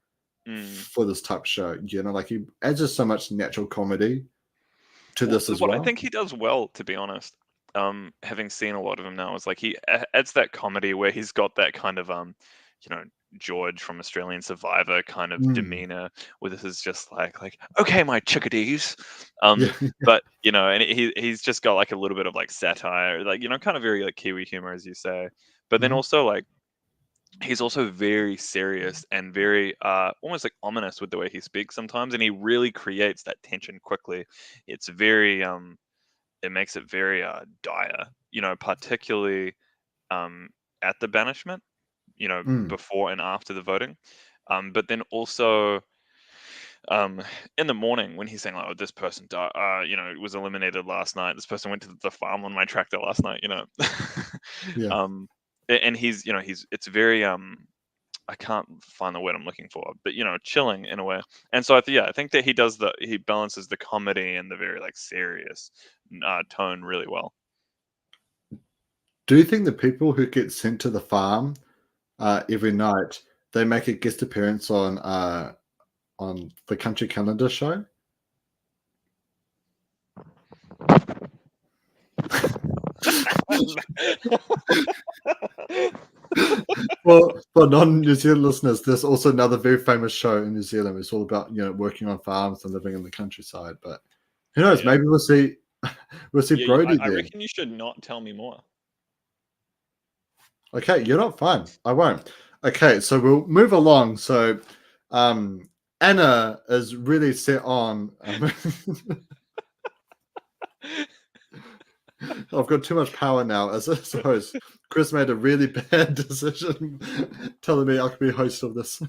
B: Mm.
A: for this type of show. Like he adds just so much natural comedy to
B: Well,
A: this as
B: what I
A: well.
B: think he does well, to be honest, having seen a lot of him now, is like he adds that comedy where he's got that kind of you know, George from Australian Survivor kind of
A: Mm.
B: demeanor, where this is just like okay, my chickadees,
A: Yeah,
B: but and he's just got like a little bit of like satire, like kind of very like Kiwi humor, as you say, but then
A: mhm,
B: also like he's also very serious and very almost like ominous with the way he speaks sometimes, and he really creates that tension quickly. It's very it makes it very dire, particularly um at the banishment,
A: mm,
B: before and after the voting, but then also um in the morning when he's saying like, oh, this person died, was eliminated last night, this person went to the farm on my tractor last night,
A: yeah.
B: um and he's it's very I can't find the word I'm looking for, but chilling in a way. And so I think that he balances the comedy and the very like serious tone really well.
A: Do you think the people who get sent to the farm every night they make a guest appearance on the Country Calendar show? Well, for non-New Zealand listeners, there's also another very famous show in New Zealand. It's all about working on farms and living in the countryside. But who knows?
B: Yeah,
A: Maybe we'll see we'll see
B: yeah.
A: Brody
B: I
A: there.
B: reckon you should not tell me more.
A: Okay, you're not fine. I won't. Okay, so we'll move along. So Anna is really set on. I've got too much power now as a host. Chris made a really bad decision telling me I could be host of this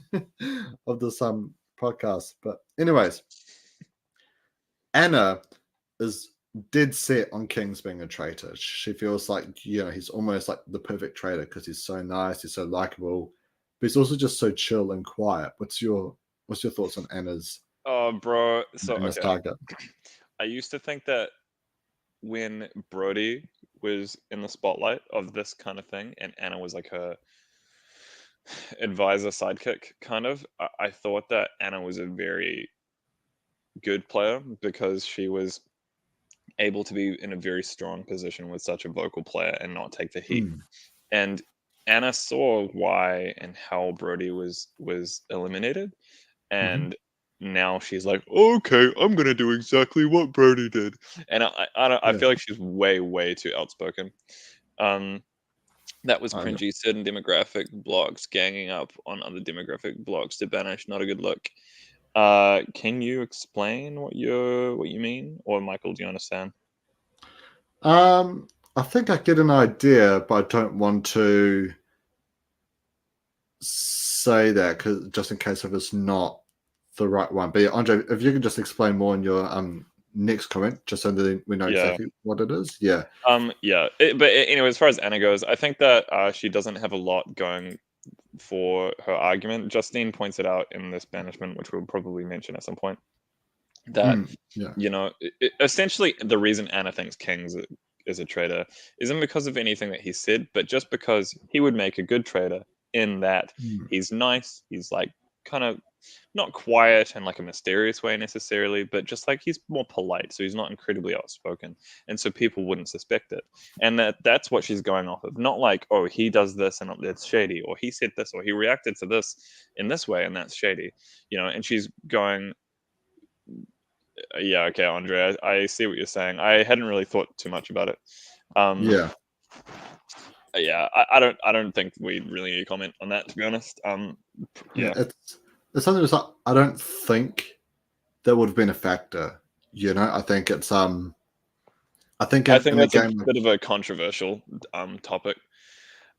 A: podcast. But anyways, Anna is dead set on Kings being a traitor. She feels like he's almost like the perfect traitor because he's so nice, he's so likable, but he's also just so chill and quiet. What's your thoughts on
B: Oh, bro. So
A: Anna's
B: okay,
A: target?
B: I used to think that when Brody was in the spotlight of this kind of thing, and Anna was like her advisor sidekick, kind of, I thought that Anna was a very good player because she was able to be in a very strong position with such a vocal player and not take the heat.
A: Mm,
B: And Anna saw why and how Brody was eliminated,
A: hmm.
B: and now she's like, okay, I'm gonna do exactly what Brody did. And I
A: Yeah,
B: feel like she's way too outspoken. Um, that was
A: I know.
B: cringy. Certain demographic blocks ganging up on other demographic blocks to banish. Not a good look. Can you explain what you mean, or Michael, do you understand?
A: I think I get an idea, but I don't want to say that because just in case if it's not the right one. But yeah, Andre, if you can just explain more in your next comment, just so that we know
B: Yeah.
A: exactly what it is. Yeah.
B: Yeah. Anyway, as far as Anna goes, I think that she doesn't have a lot going for her argument. Justine points it out in this banishment, which we'll probably mention at some point. that
A: Yeah.
B: essentially the reason Anna thinks is a traitor isn't because of anything that he said, but just because he would make a good traitor in that
A: Mm,
B: he's nice, he's like kind of not quiet and like a mysterious way necessarily, but just like he's more polite, so he's not incredibly outspoken, and so people wouldn't suspect it. And that's what she's going off of, not like, oh, he does this and it's shady, or he said this, or he reacted to this in this way and that's shady, and she's going, yeah, okay, Andre, I see what you're saying. I hadn't really thought too much about it. Um,
A: yeah.
B: yeah, I don't think we really need to comment on that, to be honest.
A: Yeah.
B: Yeah,
A: It's something that's like, I don't think that would have been a factor. I think it's I think
B: I
A: in,
B: think
A: in a
B: that's a
A: game like
B: bit of a controversial topic.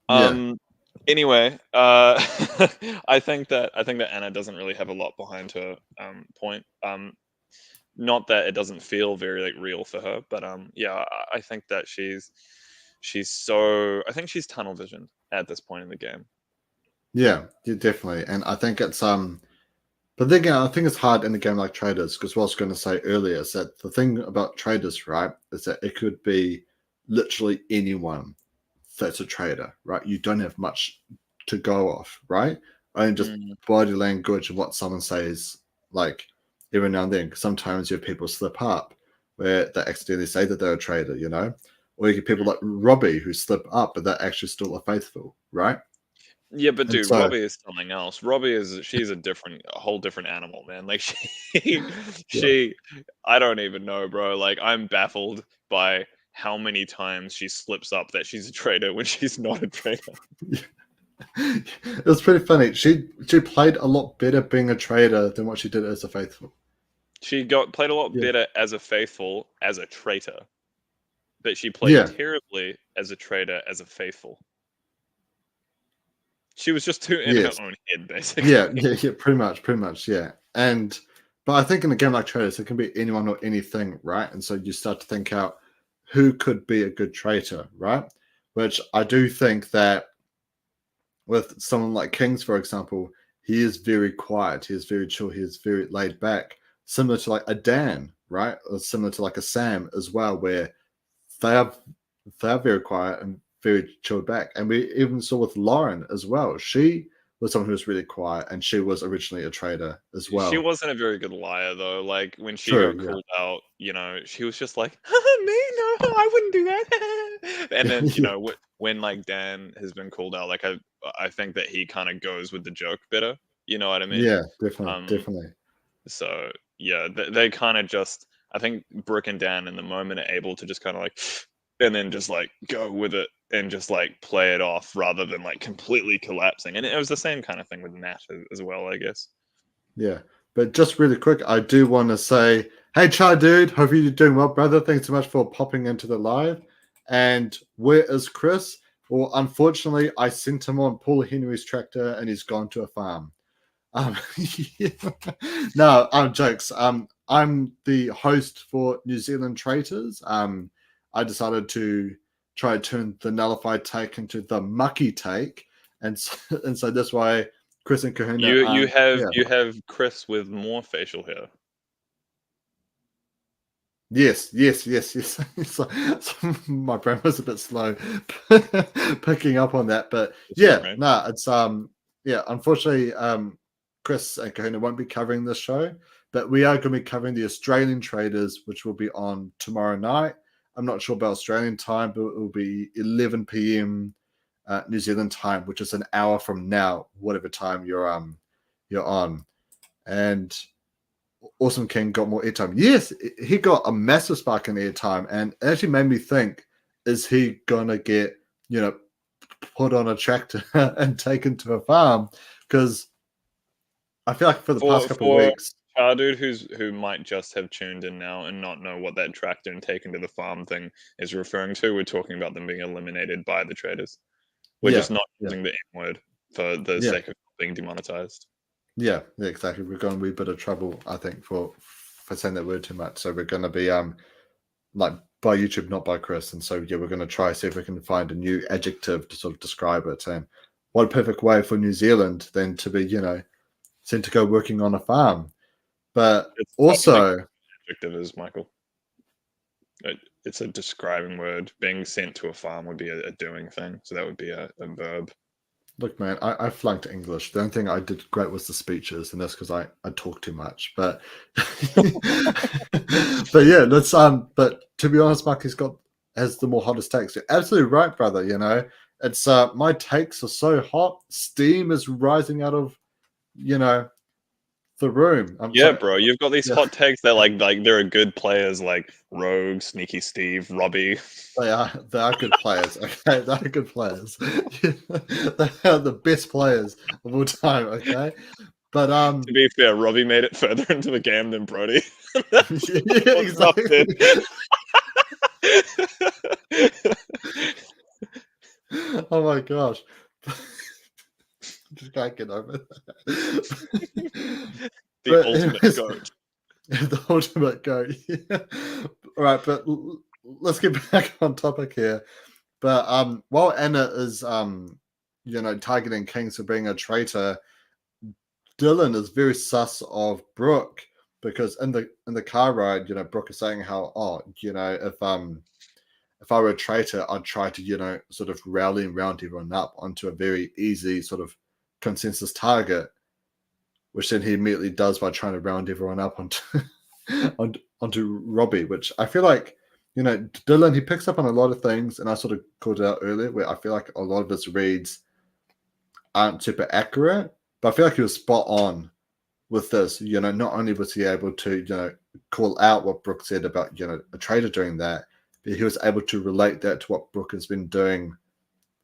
A: yeah,
B: Um, anyway, I think that Anna doesn't really have a lot behind her point. Not that it doesn't feel very like real for her, but yeah, I think that I think she's tunnel vision at this point in the game.
A: yeah, definitely. And I think it's but then again, I think it's hard in a game like Traders because what I was going to say earlier is that the thing about Traders, right, is that it could be literally anyone that's a trader, right? You don't have much to go off, right? Only just
B: Mm.
A: body language and what someone says, like every now and then. 'Cause sometimes you have people slip up where they accidentally say that they're a trader, or you get people like Robbie who slip up, but they're actually still a faithful, right?
B: Yeah, but
A: And
B: dude,
A: so,
B: Robbie is something else. She's a whole different animal, man. Like she,
A: yeah.
B: she, I don't even know, bro. Like I'm baffled by how many times she slips up that she's a traitor when she's not a traitor.
A: It was pretty funny. She played a lot better being a trader than what she did as a faithful.
B: She got played a lot
A: Yeah,
B: better as a faithful as a traitor, but she played
A: yeah,
B: terribly as a traitor as a faithful. She was just too in her
A: yes,
B: own head, basically.
A: yeah. Pretty much, yeah. But I think in a game like traders, it can be anyone or anything, right? And so you start to think out who could be a good traitor, right? Which I do think that with someone like Kings, for example, he is very quiet, he is very chill, he is very laid back, similar to like a Dan, right? Or similar to like a Sam as well, where they are they are very quiet and very chilled back. And we even saw with Lauren as well. She was someone who was really quiet, and she was originally a trader as
B: She
A: well.
B: wasn't a very good liar, though. Like when she
A: True,
B: got
A: yeah,
B: called out, she was just like, "Me? No, I wouldn't do that." And then,
A: yeah,
B: when like Dan has been called out, like I think that he kind of goes with the joke better. You know what I mean?
A: yeah, definitely,
B: Um,
A: definitely,
B: so yeah, they kind of just, I think Brooke and Dan in the moment are able to just kind of like, and then just like go with it and just like play it off rather than like completely collapsing. And it was the same kind of thing with Nat as well, I guess.
A: yeah. But just really quick, I do want to say, hey, Chai, dude, hope you're doing well, brother. Thanks so much for popping into the live. And where is Chris? Well, unfortunately, I sent him on Paul Henry's tractor, and he's gone to a farm. Um, no, jokes. I'm the host for New Zealand Traitors. I decided to try to turn the nullified take into the mucky take, and so that's why Chris and Kahuna.
B: You have
A: Yeah,
B: you have Chris with more facial hair.
A: yes. So my brain was a bit slow picking up on that, but
B: It's your
A: yeah,
B: brain.
A: no, it's yeah. Unfortunately, Chris and Kahuna won't be covering this show, but we are going to be covering the Australian Traders, which will be on tomorrow night. I'm not sure about Australian time, but it will be 11 p.m. New Zealand time, which is an hour from now, whatever time you're on, and Awesome King got more airtime. Yes, he got a massive spark in airtime, and it actually made me think: is he gonna get put on a tractor and taken to a farm? Because I feel like for the past couple of
B: For
A: weeks,
B: our dude who might just have tuned in now and not know what that tractor and taken to the farm thing is referring to, we're talking about them being eliminated by the traders. We're
A: yeah,
B: just not
A: yeah,
B: using the N word for the
A: yeah,
B: sake of being demonetized.
A: yeah, exactly. We're going to be a bit of trouble, I think, for saying that word too much. So we're going to be like by YouTube, not by Chris. And so yeah, we're going to try see if we can find a new adjective to sort of describe it. And what a perfect way for New Zealand then to be, sent to go working on a farm. But
B: It's probably
A: also,
B: adjective is, Michael? It's a describing word. Being sent to a farm would be a doing thing, so that would be a verb.
A: Look, man, I flunked English. The only thing I did great was the speeches, and that's because I talk too much. But but yeah, let's But to be honest, Mark has the more hottest takes. You're absolutely right, brother. You know, it's my takes are so hot, steam is rising out of the room. I'm
B: Yeah,
A: sorry.
B: bro, you've got these
A: Yeah,
B: hot takes that like there are good players like Rogue, Sneaky Steve, Robbie.
A: they are good players. Okay, they are good players. They are the best players of all time. Okay, but
B: To be fair, Robbie made it further into the game than Brody. That's
A: yeah,
B: what Ruff
A: exactly.
B: did.
A: Oh my gosh. Just can't get over that.
B: The
A: But
B: ultimate
A: anyways,
B: goat.
A: the ultimate goat. Yeah. All right, but let's get back on topic here. But while Anna is targeting Kings for being a traitor, Dylan is very sus of Brooke because in the car ride, Brooke is saying how, if I were a traitor, I'd try to, sort of rally and round everyone up onto a very easy sort of consensus target, which then he immediately does by trying to round everyone up onto onto Robbie, which I feel like, Dylan, he picks up on a lot of things, and I sort of called it out earlier, where I feel like a lot of his reads aren't super accurate, but I feel like he was spot on with this. Not only was he able to, call out what Brooke said about, a traitor doing that, but he was able to relate that to what Brooke has been doing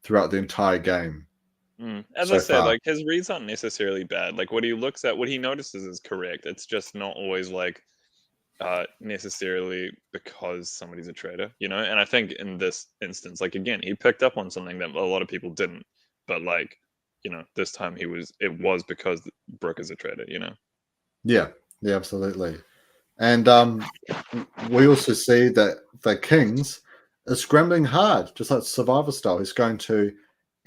A: throughout the entire game
B: As I
A: so
B: said,
A: far.
B: like his reads aren't necessarily bad. Like what he looks at, what he notices is correct. It's just not always like necessarily because somebody's a traitor, And I think in this instance, like again, he picked up on something that a lot of people didn't. But like, this time it was because Brooke is a traitor.
A: Yeah, yeah, absolutely. And we also see that the Kings are scrambling hard, just like Survivor style. He's going to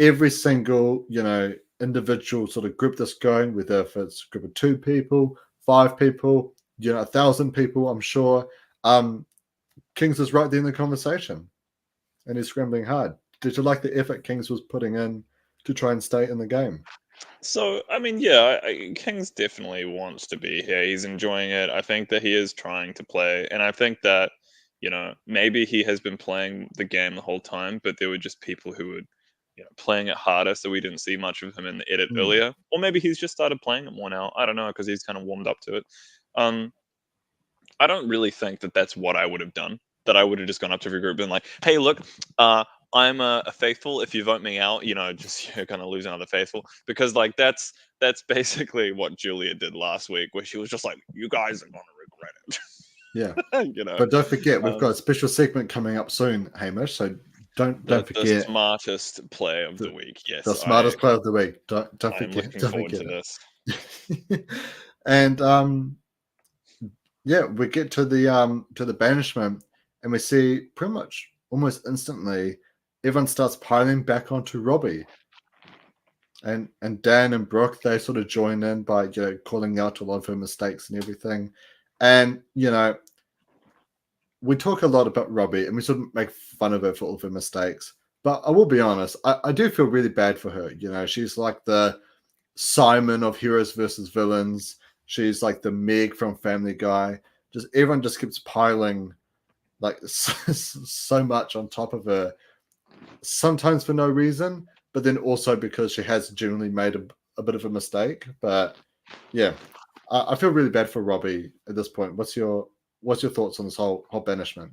A: every single, individual sort of group that's going, whether if it's a group of 2 people, 5 people, 1,000 people, I'm sure. Kings is right there in the conversation, and he's scrambling hard. Did you like the effort Kings was putting in to try and stay in the game?
B: So, I mean, yeah, Kings definitely wants to be here. He's enjoying it. I think that he is trying to play. And I think that, maybe he has been playing the game the whole time, but there were just people who were, playing it harder. So we didn't see much of him in the edit
A: Hmm.
B: earlier. Or maybe he's just started playing it more now. I don't know, because he's kind of warmed up to it. Um, I don't really think that that's what I would have done. That I would have just gone up to every group and been like, "Hey, look, I'm a faithful. If you vote me out, just you're gonna lose another faithful." Because like that's basically what Julia did last week, where she was just like, "You guys are gonna regret
A: Yeah.
B: it,"
A: But don't forget, we've got
B: Um,
A: a special segment coming up soon, Hamish. So don't
B: the
A: forget
B: smartest play of the
A: the,
B: week.
A: the
B: Yes,
A: smartest player of the week. Don't
B: I'm
A: forget.
B: looking
A: Don't
B: forward
A: forget
B: to this.
A: it. And yeah, we get to the banishment, and we see pretty much almost instantly everyone starts piling back onto Robbie. And Dan and Brooke, they sort of join in by calling out a lot of her mistakes and everything. And we talk a lot about Robbie and we sort of make fun of her for all of her mistakes. But I will be honest, I do feel really bad for her. She's like the Simon of Heroes versus Villains. She's like the Meg from Family Guy. Just everyone just keeps piling like so much on top of her, sometimes for no reason, but then also because she has genuinely made a bit of a mistake. But yeah, I feel really bad for Robbie at this point. What's your thoughts on this whole banishment?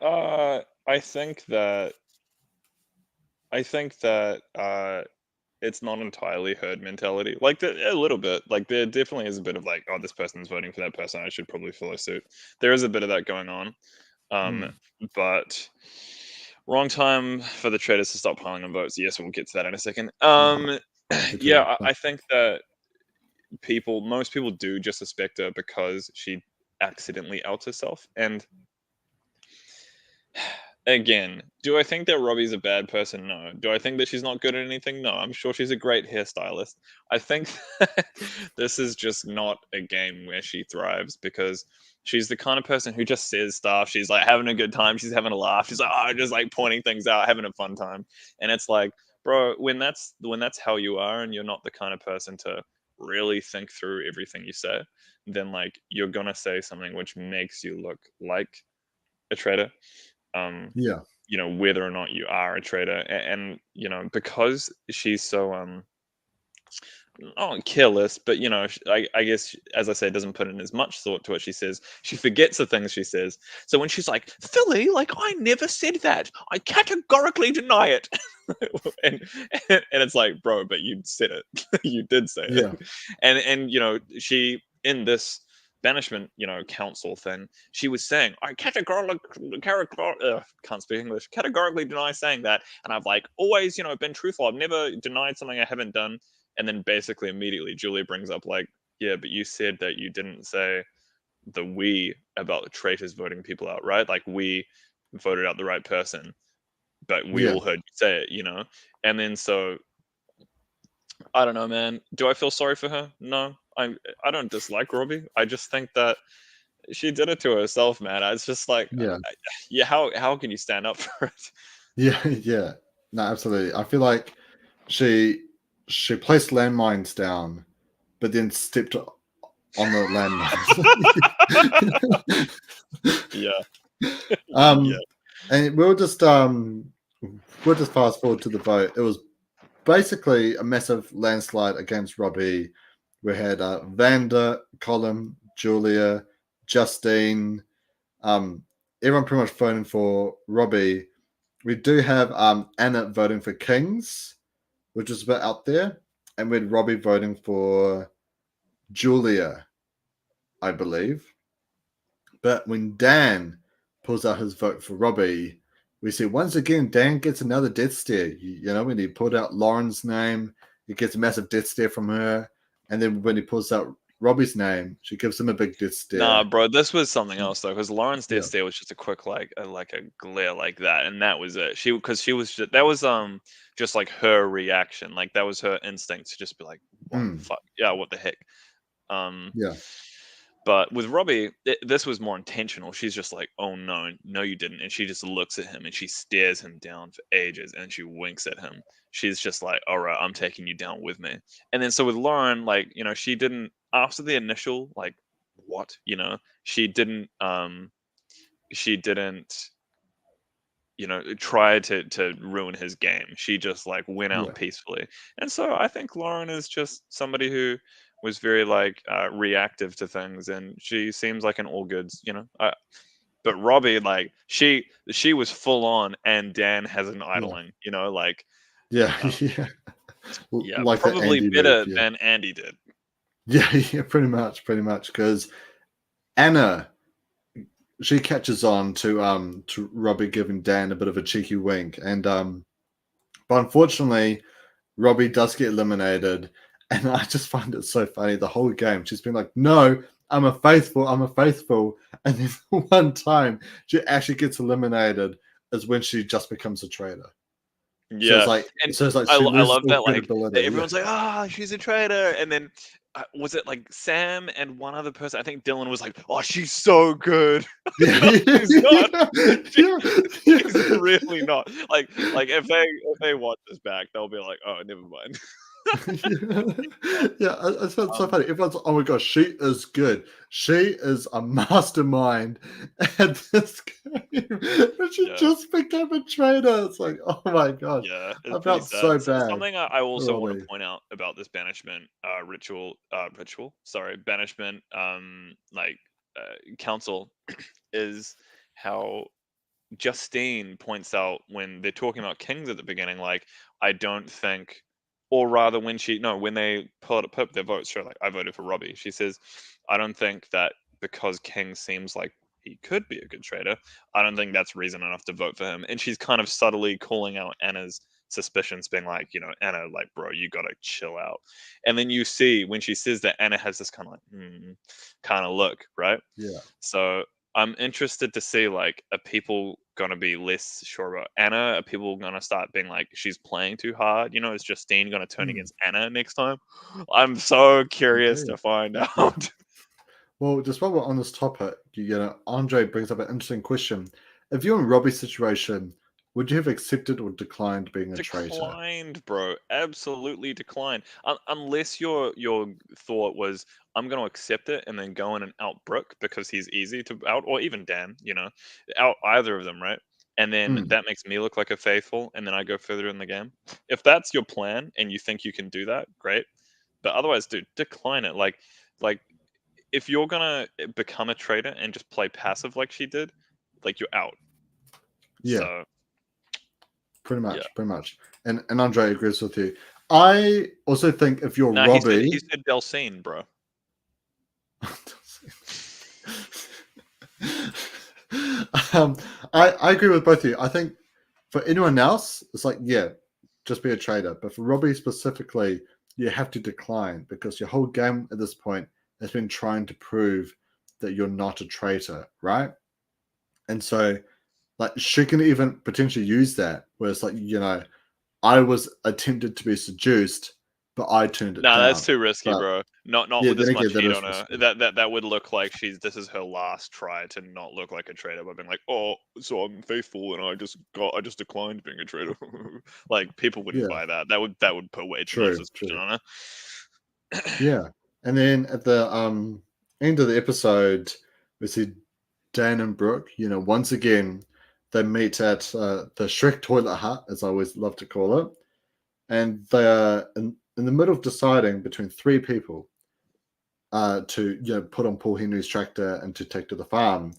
B: I think that it's not entirely herd mentality. Like a little bit. Like there definitely is a bit of like, oh, this person's voting for that person. I should probably follow suit. There is a bit of that going on. Um,
A: Hmm.
B: but wrong time for the traders to stop piling on votes. Yes, we'll get to that in a second.
A: Good
B: Yeah,
A: talk.
B: I think that most people do just suspect her because she accidentally outs herself, and again, do I think that Robbie's a bad person? No. Do I think that she's not good at anything? No. I'm sure she's a great hairstylist. I think that this is just not a game where she thrives because she's the kind of person who just says stuff. She's like having a good time. She's having a laugh. She's like, oh, just like pointing things out, having a fun time. And it's like, bro, when that's how you are, and you're not the kind of person to really think through everything you say, then like you're gonna say something which makes you look like a traitor. um
A: Yeah,
B: whether or not you are a trader, and because she's so not careless, but I guess, as I say, doesn't put in as much thought to what she says. She forgets the things she says. So when she's like, Philly, like, I never said that, I categorically deny it. and and it's like, bro, but you said it. You did say it.
A: yeah,
B: And she, in this banishment council thing, she was saying, I can't speak English, categorically deny saying that, and I've like always been truthful, I've never denied something I haven't done. And then basically immediately Julia brings up like, yeah, but you said that you didn't say the we about the traitors voting people out, right? Like, we voted out the right person, but we
A: yeah,
B: all heard you say it. And then so I don't know, man. Do I feel sorry for her? No. I don't dislike Robbie. I just think that she did it to herself, man. It's just like,
A: yeah,
B: yeah, how can you stand up for it?
A: yeah, yeah. No, absolutely. I feel like she she placed landmines down, but then stepped on the landmines.
B: Yeah. Yeah.
A: um, and we'll just fast forward to the vote. It was basically a massive landslide against Robbie. We had Vanda, Colin, Julia, Justine, um, everyone pretty much voting for Robbie. We do have Anna voting for Kings, which is a bit out there, and we had Robbie voting for Julia, I believe. But when Dan pulls out his vote for Robbie, we see once again Dan gets another death stare. When he pulled out Lauren's name, he gets a massive death stare from her. And then when he pulls out Robbie's name, she gives him a big death
B: Nah,
A: stare.
B: bro, this was something else though, because Lauren's death
A: Yeah.
B: stare was just a quick like a glare like that, and that was it. Because she was just, that was just like her reaction, like that was her instinct to just be like, what the
A: Mm,
B: fuck, yeah, what the heck. Um,
A: yeah.
B: but with Robbie, this was more intentional. She's just like, oh no, no, you didn't, and she just looks at him and she stares him down for ages, and she winks at him. She's just like, all right, I'm taking you down with me. And then so with Lauren, like she didn't, after the initial like, what, she didn't she didn't try to ruin his game. She just like went out
A: Yeah.
B: peacefully. And so I think Lauren is just somebody who was very like reactive to things, and she seems like an all goods. But Robbie, like, she was full on, and Dan has an
A: Yeah.
B: idling. Like,
A: Yeah.
B: uh,
A: Yeah.
B: yeah,
A: Like the
B: probably
A: Andy move.
B: better
A: Yeah.
B: than Andy did.
A: Yeah. Yeah. Pretty much. Pretty much. Because Anna, she catches on to Robbie giving Dan a bit of a cheeky wink, and but unfortunately Robbie does get eliminated, and I just find it so funny. The whole game she's been like, "No, I'm a faithful," and then one time she actually gets eliminated is when she just becomes a traitor.
B: Yeah, and
A: So it's like
B: I
A: she
B: I
A: loses
B: love
A: all
B: that, like,
A: credibility. Yeah,
B: everyone's like, "Ah, she's a traitor," and then, was it, like, Sam and one other person? I think Dylan was like, "Oh, she's so good."
A: yeah,
B: No, she's not. She
A: yeah,
B: she's
A: yeah.
B: really not. Like, if they watch this back, they'll be like, "Oh, never mind."
A: Yeah, yeah, it's so
B: Um,
A: funny. Everyone's like, oh my gosh, she is good. She is a mastermind at this game. And she
B: yeah.
A: just became a traitor. It's like, oh my gosh.
B: Yeah,
A: I
B: it's pretty
A: felt
B: sad.
A: so
B: So
A: bad
B: something I
A: for
B: also want to
A: Robbie.
B: point out about this banishment banishment like council is how Justine points out when they're talking about kings at the beginning, like, I don't think, or rather, when they put up their votes, sure, like, I voted for Robbie. She says, I don't think that because King seems like he could be a good trader, I don't think that's reason enough to vote for him. And she's kind of subtly calling out Anna's suspicions, being like, Anna, like, bro, you gotta chill out. And then you see when she says that, Anna has this kind of like, kind of look, right?
A: Yeah.
B: So I'm interested to see, like, are people gonna be less sure about Anna? Are people gonna start being like she's playing too hard? You know, is Justine gonna turn
A: Hmm.
B: against Anna next time? I'm so curious
A: Indeed.
B: to find
A: Yeah.
B: out.
A: Well, just while we're on this topic, Andre brings up an interesting question. If you're in Robbie's situation, would you have accepted or declined being a traitor?
B: Declined, bro. Absolutely declined. Unless your thought was, I'm going to accept it and then go in and out Brooke because he's easy to out, or even Dan, out either of them, right? And then
A: Hmm.
B: that makes me look like a faithful, and then I go further in the game. If that's your plan and you think you can do that, great. But otherwise, dude, decline it. Like if you're gonna become a traitor and just play passive like she did, like you're out.
A: Yeah,
B: So
A: pretty
B: yeah.
A: much, pretty much. And Andre agrees with you. I also think if you're
B: No, he
A: Robbie,
B: said Delcine, bro.
A: um, I agree with both of you. I think for anyone else, it's like, yeah, just be a trader. But for Robbie specifically, you have to decline because your whole game at this point has been trying to prove that you're not a traitor, right? And so, like, she can even potentially use that where it's like, I was attempted to be seduced, but I turned it
B: No, that's
A: down.
B: too risky,
A: But
B: bro. Not
A: yeah,
B: with
A: then
B: this
A: again,
B: much
A: that
B: heat
A: is
B: on her.
A: risky.
B: That would look like this is her last try to not look like a traitor by being like, oh, so I'm faithful and I just declined being a traitor. Like people wouldn't
A: Yeah,
B: buy that. That would put way too much
A: true,
B: suspicion
A: true.
B: on her.
A: Yeah. And then at the end of the episode, we see Dan and Brooke, once again, they meet at the Shrek toilet hut, as I always love to call it. And they are in the middle of deciding between three people to put on Paul Henry's tractor and to take to the farm.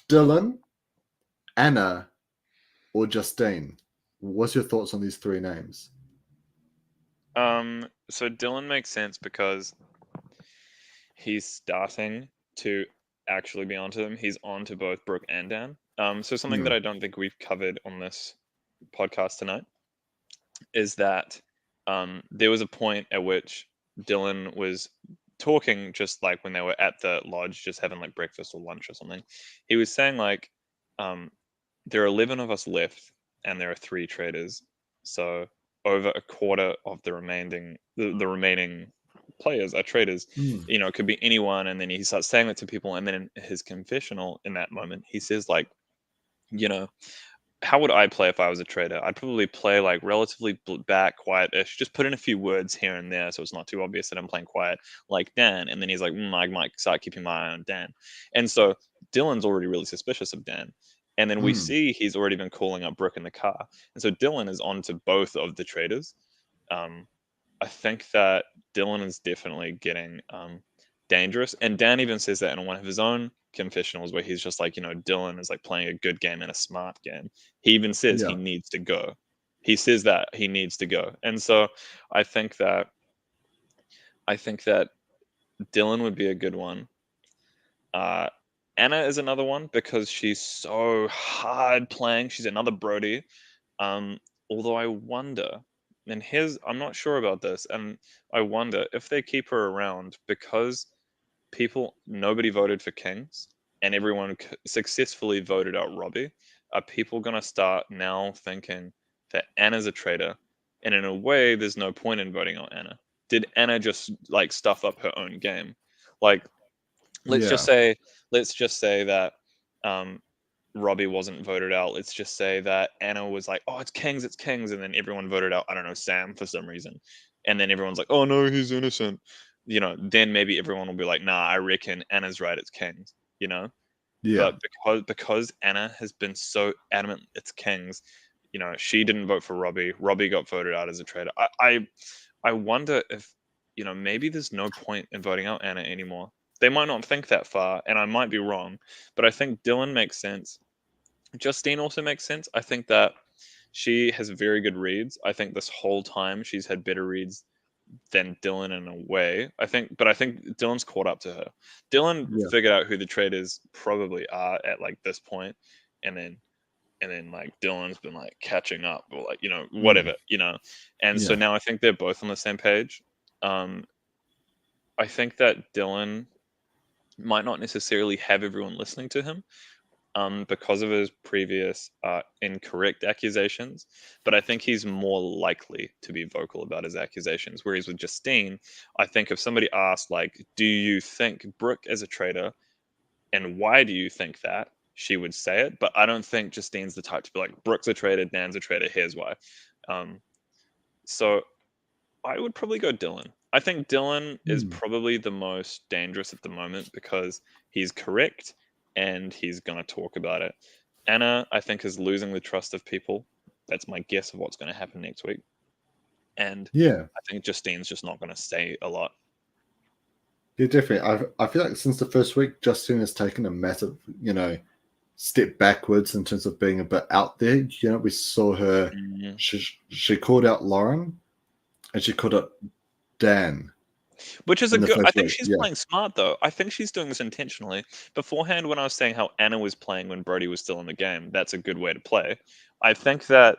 A: Dylan, Anna, or Justine. What's your thoughts on these three names?
B: So Dylan makes sense because he's starting to actually be onto them. He's on to both Brooke and Dan. So something
A: Hmm.
B: that I don't think we've covered on this podcast tonight is that there was a point at which Dylan was talking just like when they were at the lodge, just having like breakfast or lunch or something. He was saying like, um, there are 11 of us left, and there are three traders. So over a quarter of the remaining players are traders.
A: Hmm.
B: It could be anyone, and then he starts saying that to people, and then in his confessional in that moment, he says like, you know, how would I play if I was a trader? I'd probably play like relatively back, quiet-ish. Just put in a few words here and there, so it's not too obvious that I'm playing quiet, like Dan. And then he's like, I might start keeping my eye on Dan. And so Dylan's already really suspicious of Dan. And then we
A: Hmm.
B: see he's already been calling up Brooke in the car. And so Dylan is on to both of the traders. Um, I think that Dylan is definitely getting dangerous. And Dan even says that in one of his own confessionals where he's just like, Dylan is like playing a good game and a smart game. He even says he
A: Yeah.
B: needs to go. He says that he needs to go. And so I think that I think that Dylan would be a good one. Uh, Anna is another one because she's so hard playing. She's another Brody. Um, Although I wonder, and here's I'm not sure about this, and I wonder if they keep her around because nobody voted for Kings, and everyone successfully voted out Robbie. Are people gonna start now thinking that Anna's a traitor? And in a way, there's no point in voting out Anna. Did Anna just like stuff up her own game? Like, let's just
A: Yeah.
B: say, let's just say that um, Robbie wasn't voted out. Let's just say that Anna was like, "Oh, it's Kings," and then everyone voted out, I don't know, Sam for some reason, and then everyone's like, "Oh no, he's innocent." Then maybe everyone will be like, "Nah, I reckon Anna's right. It's Kings." You know,
A: Yeah.
B: but because Anna has been so adamant it's Kings, she didn't vote for Robbie. Robbie got voted out as a traitor. I wonder if maybe there's no point in voting out Anna anymore. They might not think that far, and I might be wrong, but I think Dylan makes sense. Justine also makes sense. I think that she has very good reads. I think this whole time she's had better reads than Dylan in a way. But I think Dylan's caught up to her. Dylan
A: Yeah.
B: figured out who the traders probably are at like this point, and then like Dylan's been like catching up or like
A: Hmm.
B: whatever. And so
A: Yeah.
B: now I think they're both on the same page. Um, I think that Dylan might not necessarily have everyone listening to him, because of his previous incorrect accusations, but I think he's more likely to be vocal about his accusations. Whereas with Justine, I think if somebody asked, like, do you think Brooke is a traitor and why do you think that? She would say it, but I don't think Justine's the type to be like, Brooke's a traitor, Dan's a traitor, here's why. So I would probably go Dylan. I think Dylan is probably the most dangerous at the moment because he's correct and he's going to talk about it. Anna, I think, is losing the trust of people. That's my guess of what's going to happen next week. And
A: Yeah.
B: I think Justine's just not going to say a lot.
A: Yeah, definitely. I feel like since the first week, Justine has taken a massive, step backwards in terms of being a bit out there. We saw her. She called out Lauren, and she called out Dan.
B: Which is
A: in the
B: I
A: first
B: think
A: week.
B: she's
A: Yeah.
B: playing smart, though. I think she's doing this intentionally. Beforehand, when I was saying how Anna was playing when Brody was still in the game, that's a good way to play. I think that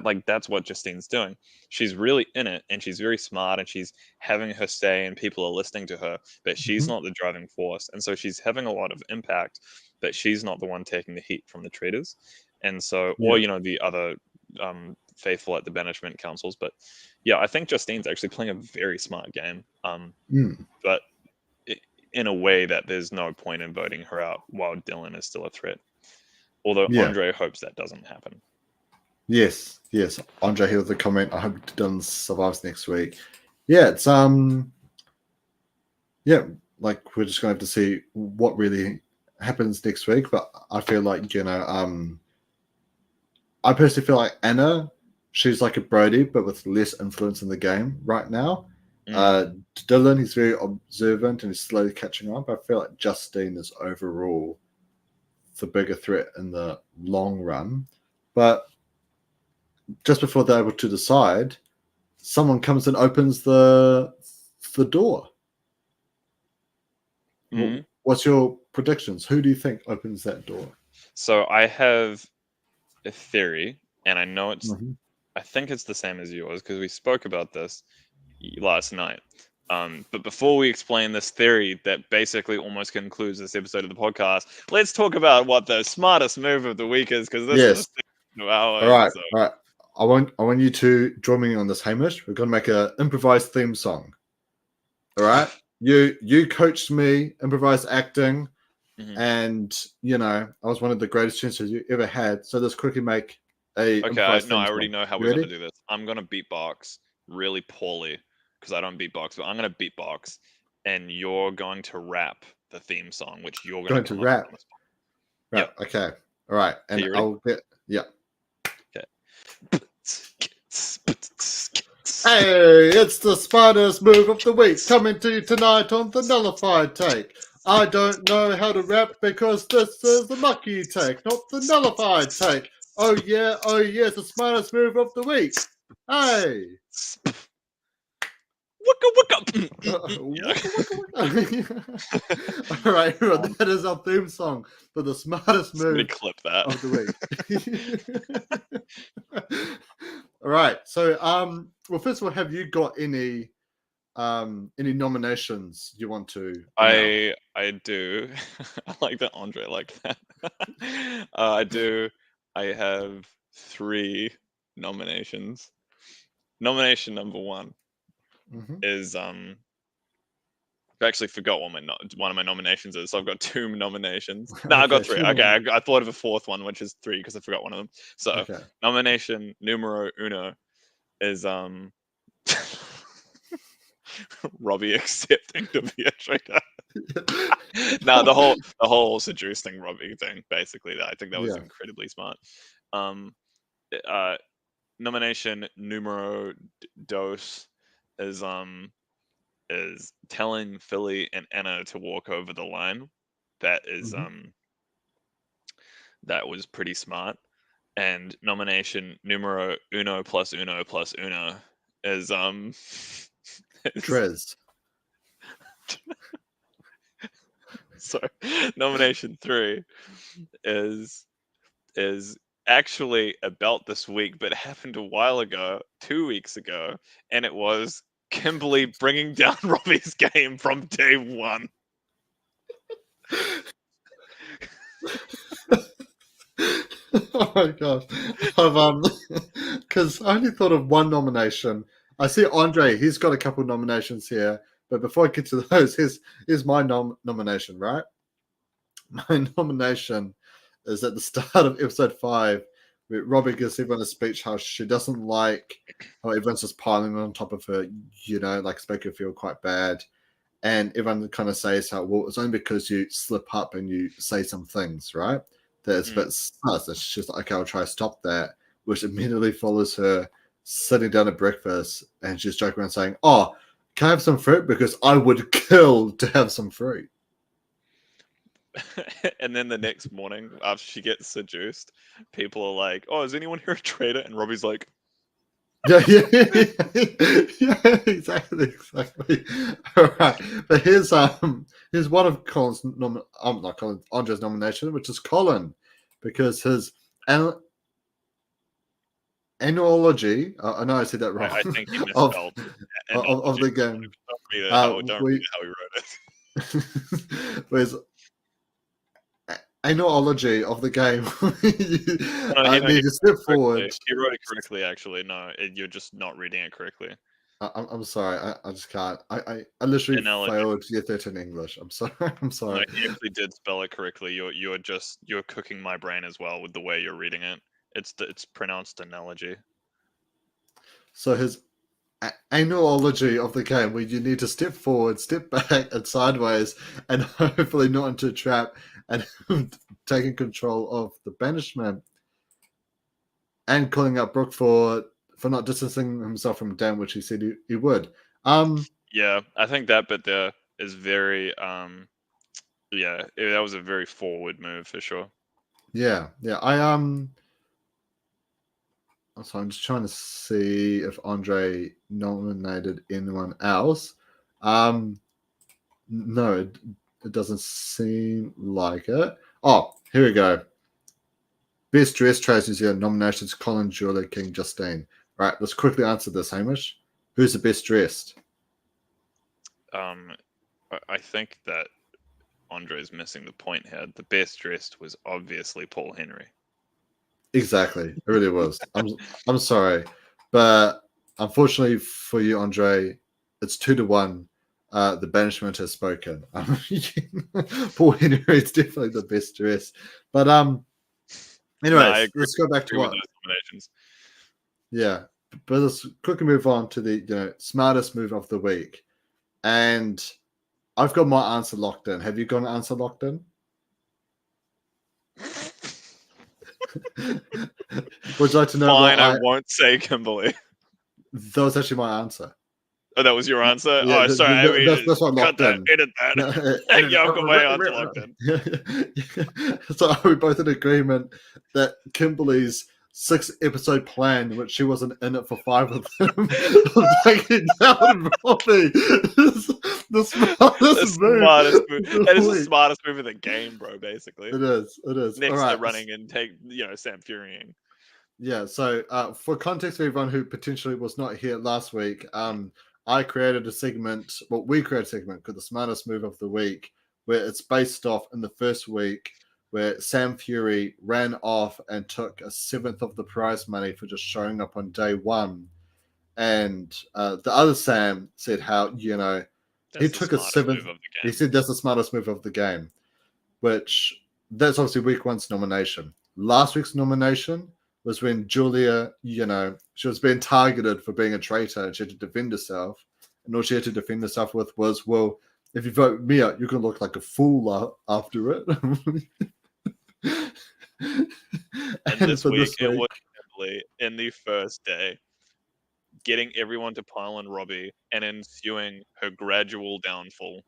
B: like that's what Justine's doing. She's really in it and she's very smart and she's having her say and people are listening to her, but she's not the driving force. And so she's having a lot of impact, but she's not the one taking the heat from the Traitors. And so, or the other faithful at the banishment councils. But yeah, I think Justine's actually playing a very smart game. But in a way that there's no point in voting her out while Dylan is still a threat. Although Andre hopes that doesn't happen.
A: Yes. Andre here with the comment. I hope Dylan survives next week. Yeah, it's like we're just gonna have to see what really happens next week. But I feel like I personally feel like Anna, she's like a Brody, but with less influence in the game right now. Dylan, he's very observant and he's slowly catching up. I feel like Justine is overall the bigger threat in the long run. But just before they're able to decide, someone comes and opens the door. What's your predictions? Who do you think opens that door?
B: So I have a theory, and I know I think it's the same as yours because we spoke about this last night. But before we explain this theory that basically almost concludes this episode of the podcast, let's talk about what the smartest move of the week is because this is a
A: all right. I want you to join me on this, Hamish. We're going to make an improvised theme song. All right. You coached me improvised acting, and I was one of the greatest teachers you ever had. So let's quickly make a.
B: Okay, I already know how we're going to do this. I'm going to beatbox really poorly because I don't beatbox, but I'm going to beatbox, and you're going to rap the theme song, which you're going to
A: rap.
B: On the spot.
A: Right. Yep. Okay. All right. And I'll get. Yeah.
B: Okay.
A: Hey, it's the smartest move of the week coming to you tonight on the Nullified Take. I don't know how to rap because this is the mucky take, not the Nullified Take. Oh yeah, it's the smartest move of the week. Hey. All right, that is our theme song for the smartest move
B: clip that.
A: of the week. All right, so well, first of all, have you got any nominations you want to announce?
B: I do. I like that Andre like that. I do. I have 3 nominations. Nomination number 1 is I actually forgot what one of my nominations is, so I've got 2 nominations. No, I got 3. Okay, I thought of a 4th one, which is 3 because I forgot one of them. So nomination numero uno is Robbie accepting to be a traitor. No, the whole seducing Robbie thing, basically. I think that was incredibly smart. Nomination numero dos is telling Philly and Anna to walk over the line. That is that was pretty smart. And nomination numero uno plus uno plus uno is
A: Trez.
B: So nomination 3 is actually about this week, but it happened a while ago, 2 weeks ago, and it was Kimberly bringing down Robbie's game from day 1.
A: Oh my gosh. I've because I only thought of one nomination. I see Andre, he's got a couple nominations here. But before I get to those, here's my nomination, right? My nomination is at the start of episode 5, where Robbie gives everyone a speech how she doesn't like how everyone's just piling on top of her, like it's making her feel quite bad. And everyone kind of says how, well, it's only because you slip up and you say some things, right? That it's a bit sus. And she's like, okay, I'll try to stop that, which immediately follows her sitting down at breakfast and she's joking around saying, oh, can I have some fruit? Because I would kill to have some fruit.
B: And then the next morning, after she gets seduced, people are like, "Oh, is anyone here a traitor?" And Robbie's like,
A: Yeah, exactly. All right, but here's one of Colin's not Colin, Andre's nomination, which is Colin, because his analogy. I know I said that wrong.
B: I think he
A: of,
B: misspelled
A: of the game.
B: Don't read it how he wrote it.
A: Whereas analogy of the game,
B: No,
A: need to step forward.
B: He wrote it correctly, actually. No, you're just not reading it correctly.
A: I'm sorry. I just can't. I literally
B: Analogy.
A: failed to get that in English. I'm sorry. I'm
B: No,
A: sorry.
B: he actually did spell it correctly. You're cooking my brain as well with the way you're reading it. It's pronounced analogy.
A: So his analogy of the game, where you need to step forward, step back, and sideways, and hopefully not into a trap, and taking control of the banishment, and calling out Brooke for not distancing himself from Dan, which he said he would.
B: Yeah, I think that bit there is very yeah, that was a very forward move for sure.
A: Yeah. So I'm just trying to see if Andre nominated anyone else. No, it doesn't seem like it. Oh, here we go. Best dressed Traitors New Zealand nominations: Colin, Julia, King, Justine. Right, let's quickly answer this, Hamish. Who's the best dressed?
B: I think that Andre's missing the point here. The best dressed was obviously Paul Henry.
A: Exactly, it really was. I'm sorry, but unfortunately for you, Andre, it's 2-1. The banishment has spoken. Paul Henry is definitely the best dressed. But anyways, let's go back to what.
B: Nominations.
A: Yeah, but let's quickly move on to the smartest move of the week, and I've got my answer locked in. Have you got an answer locked in? Would you like to know?
B: Fine, I won't say Kimberly.
A: That was actually my answer.
B: Oh, that was your answer?
A: Yeah,
B: oh, sorry.
A: that's what
B: cut
A: locked
B: that.
A: in.
B: Edit that. Yeah, I've got my answer locked in.
A: So are we both in agreement that Kimberly's 6-episode plan, which she wasn't in it for 5 of them, of taking down Robbie, the smartest move.
B: That is the smartest move of the game, bro, basically.
A: It is.
B: Next to running and take, Sam Furying.
A: Yeah, so for context for everyone who potentially was not here last week, I created a segment, we created a segment called the smartest move of the week, where it's based off in the first week where Sam Fury ran off and took 1/7 of the prize money for just showing up on day 1. And the other Sam said how, he took 1/7. He said that's the smartest move of the game, which that's obviously week 1's nomination. Last week's nomination was when Julia, she was being targeted for being a traitor and she had to defend herself. And all she had to defend herself with was, well, if you vote me out, you're going to look like a fool after it.
B: And this week, it was Emily in the first day, getting everyone to pile on Robbie and ensuing her gradual downfall.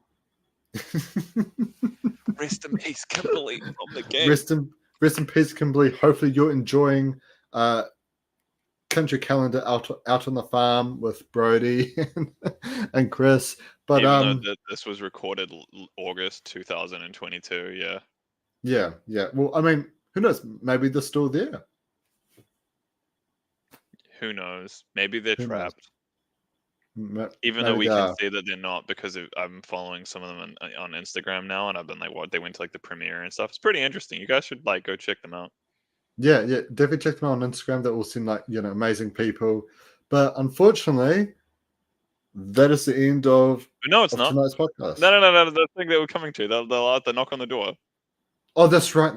B: Rest in peace, Kimberly, from the game.
A: Rest in peace, Kimberly. Hopefully you're enjoying country calendar out on the farm with Brody and Chris. But
B: even though this was recorded August 2022,
A: yeah. Well, I mean, who knows? Maybe they're still there.
B: Who knows? Maybe they're trapped. Even though we can see that they're not, because I'm following some of them on Instagram now, and I've been like, what, they went to like the premiere and stuff. It's pretty interesting. You guys should go check them out.
A: Yeah, definitely check them out on Instagram. They all seem like amazing people. But unfortunately, that is the end of
B: No, it's not.
A: tonight's podcast.
B: No. The thing that we're coming to, they'll knock on the door.
A: Oh, that's right.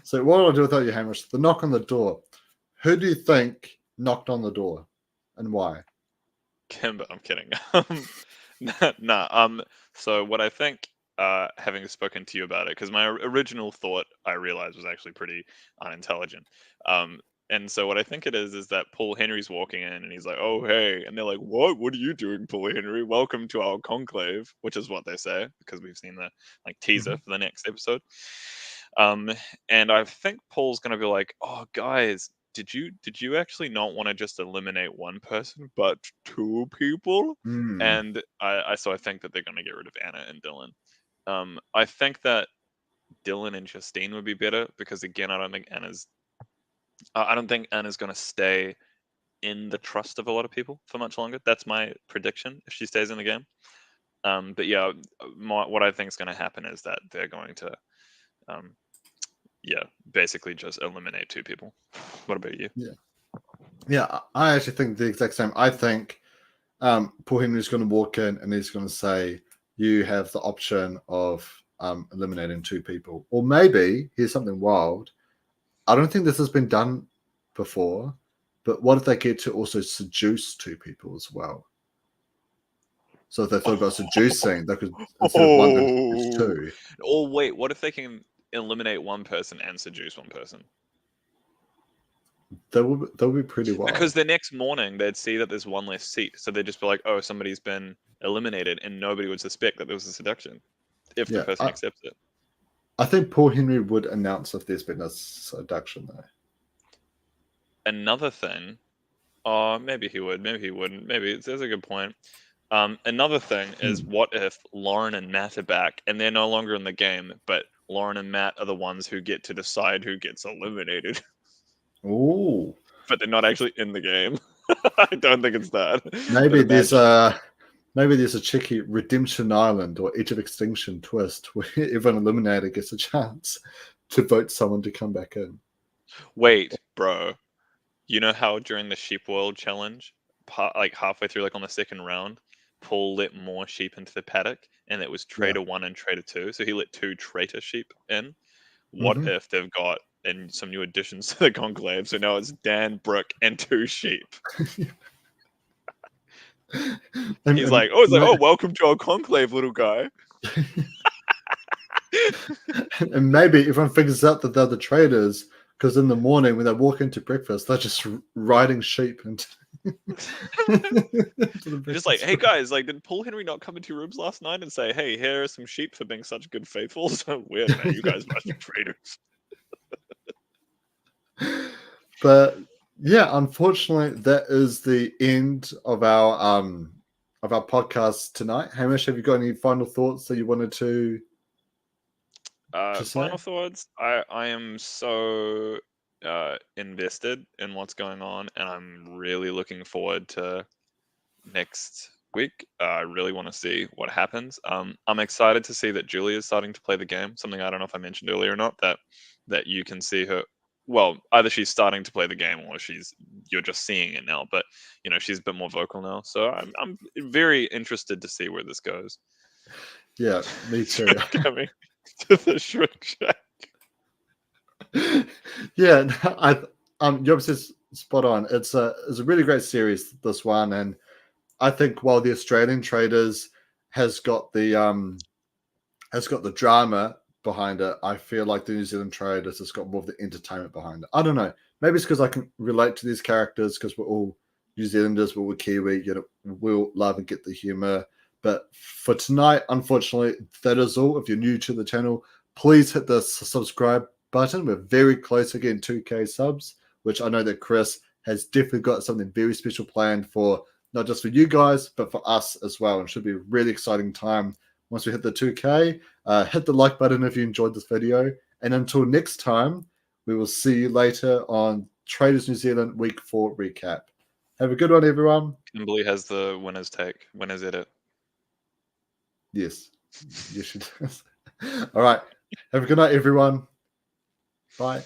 A: So what I'll do without you, Hamish, the knock on the door. Who do you think knocked on the door, and why?
B: Kimber, I'm kidding. So what I think, having spoken to you about it, because my original thought I realized was actually pretty unintelligent. And so what I think it is that Paul Henry's walking in and he's like, "Oh hey," and they're like, "What? What are you doing, Paul Henry? Welcome to our conclave," which is what they say because we've seen the teaser for the next episode. Um, and I think Paul's gonna be like, "Oh guys, did you actually not want to just eliminate one person but two people?"
A: Hmm.
B: And I think that they're going to get rid of Anna and Dylan. I think that Dylan and Justine would be better because again, I don't think Anna's going to stay in the trust of a lot of people for much longer. That's my prediction if she stays in the game. But yeah, what I think is going to happen is that they're going to um, yeah, basically just eliminate two people. What about you?
A: Yeah, I actually think the exact same. I think Paul Henry's going to walk in and he's going to say, "You have the option of eliminating two people," or maybe here's something wild. I don't think this has been done before, but what if they get to also seduce two people as well? So if they thought about seducing, they could instead of one, they could seduce
B: Oh,
A: two.
B: oh wait, what if they can eliminate one person and seduce one person?
A: That would be pretty
B: Because
A: wild.
B: the next morning they'd see that there's one less seat, so they'd just be like, "Oh, somebody's been eliminated," and nobody would suspect that there was a seduction if the
A: Yeah,
B: person accepts it.
A: I think Paul Henry would announce if there's been a seduction though.
B: Another thing, oh, maybe he would, maybe he wouldn't, maybe there's a good point. Another thing is, what if Lauren and Matt are back and they're no longer in the game, but Lauren and Matt are the ones who get to decide who gets eliminated,
A: Oh,
B: but they're not actually in the game. I don't think it's that. But
A: maybe there's
B: imagine.
A: a cheeky Redemption Island or Edge of Extinction twist where everyone eliminated gets a chance to vote someone to come back in.
B: Wait, bro. You know how during the sheep world challenge, like halfway through, like on the second round, Paul let more sheep into the paddock, and it was
A: Yeah.
B: Traitor 1 and Traitor 2. So he let two traitor sheep in. What
A: Hmm.
B: if they've got and some new additions to the conclave? So now it's Dan, Brooke, and two sheep. He's like, oh, welcome to our conclave, little guy.
A: and maybe everyone figures out that they're the traders because in the morning when they walk into breakfast, they're just riding sheep into the
B: Just like,
A: breakfast
B: hey
A: room.
B: guys, like, did Paul Henry not come into your rooms last night and say, hey, here are some sheep for being such good faithful? So weird, man. You guys must be traitors.
A: But yeah, unfortunately, that is the end of our podcast tonight. Hamish, have you got any final thoughts that you wanted to say?
B: Final thoughts. I am so invested in what's going on, and I'm really looking forward to next week. I really want to see what happens. I'm excited to see that Julie is starting to play the game. Something I don't know if I mentioned earlier or not. That you can see her. Well, either she's starting to play the game or you're just seeing it now. But she's a bit more vocal now. So I'm very interested to see where this goes.
A: Yeah, me too.
B: Coming to the Shrek Shack.
A: Yeah, you're obviously spot on. It's a really great series, this one, and I think while the Australian Traders has got the drama behind it, I feel like the New Zealand Traders has got more of the entertainment behind it. I don't know. Maybe it's because I can relate to these characters because we're all New Zealanders, we're all Kiwi, we'll love and get the humor. But for tonight, unfortunately, that is all. If you're new to the channel, please hit the subscribe button. We're very close to getting 2K subs, which I know that Chris has definitely got something very special planned for not just for you guys, but for us as well. And it should be a really exciting time once we hit the 2K. Hit the like button if you enjoyed this video. And until next time, we will see you later on Traitors New Zealand Week 4 recap. Have a good one, everyone.
B: Kimberly has the winner's edit.
A: Yes, you should. All right. Have a good night, everyone. Bye.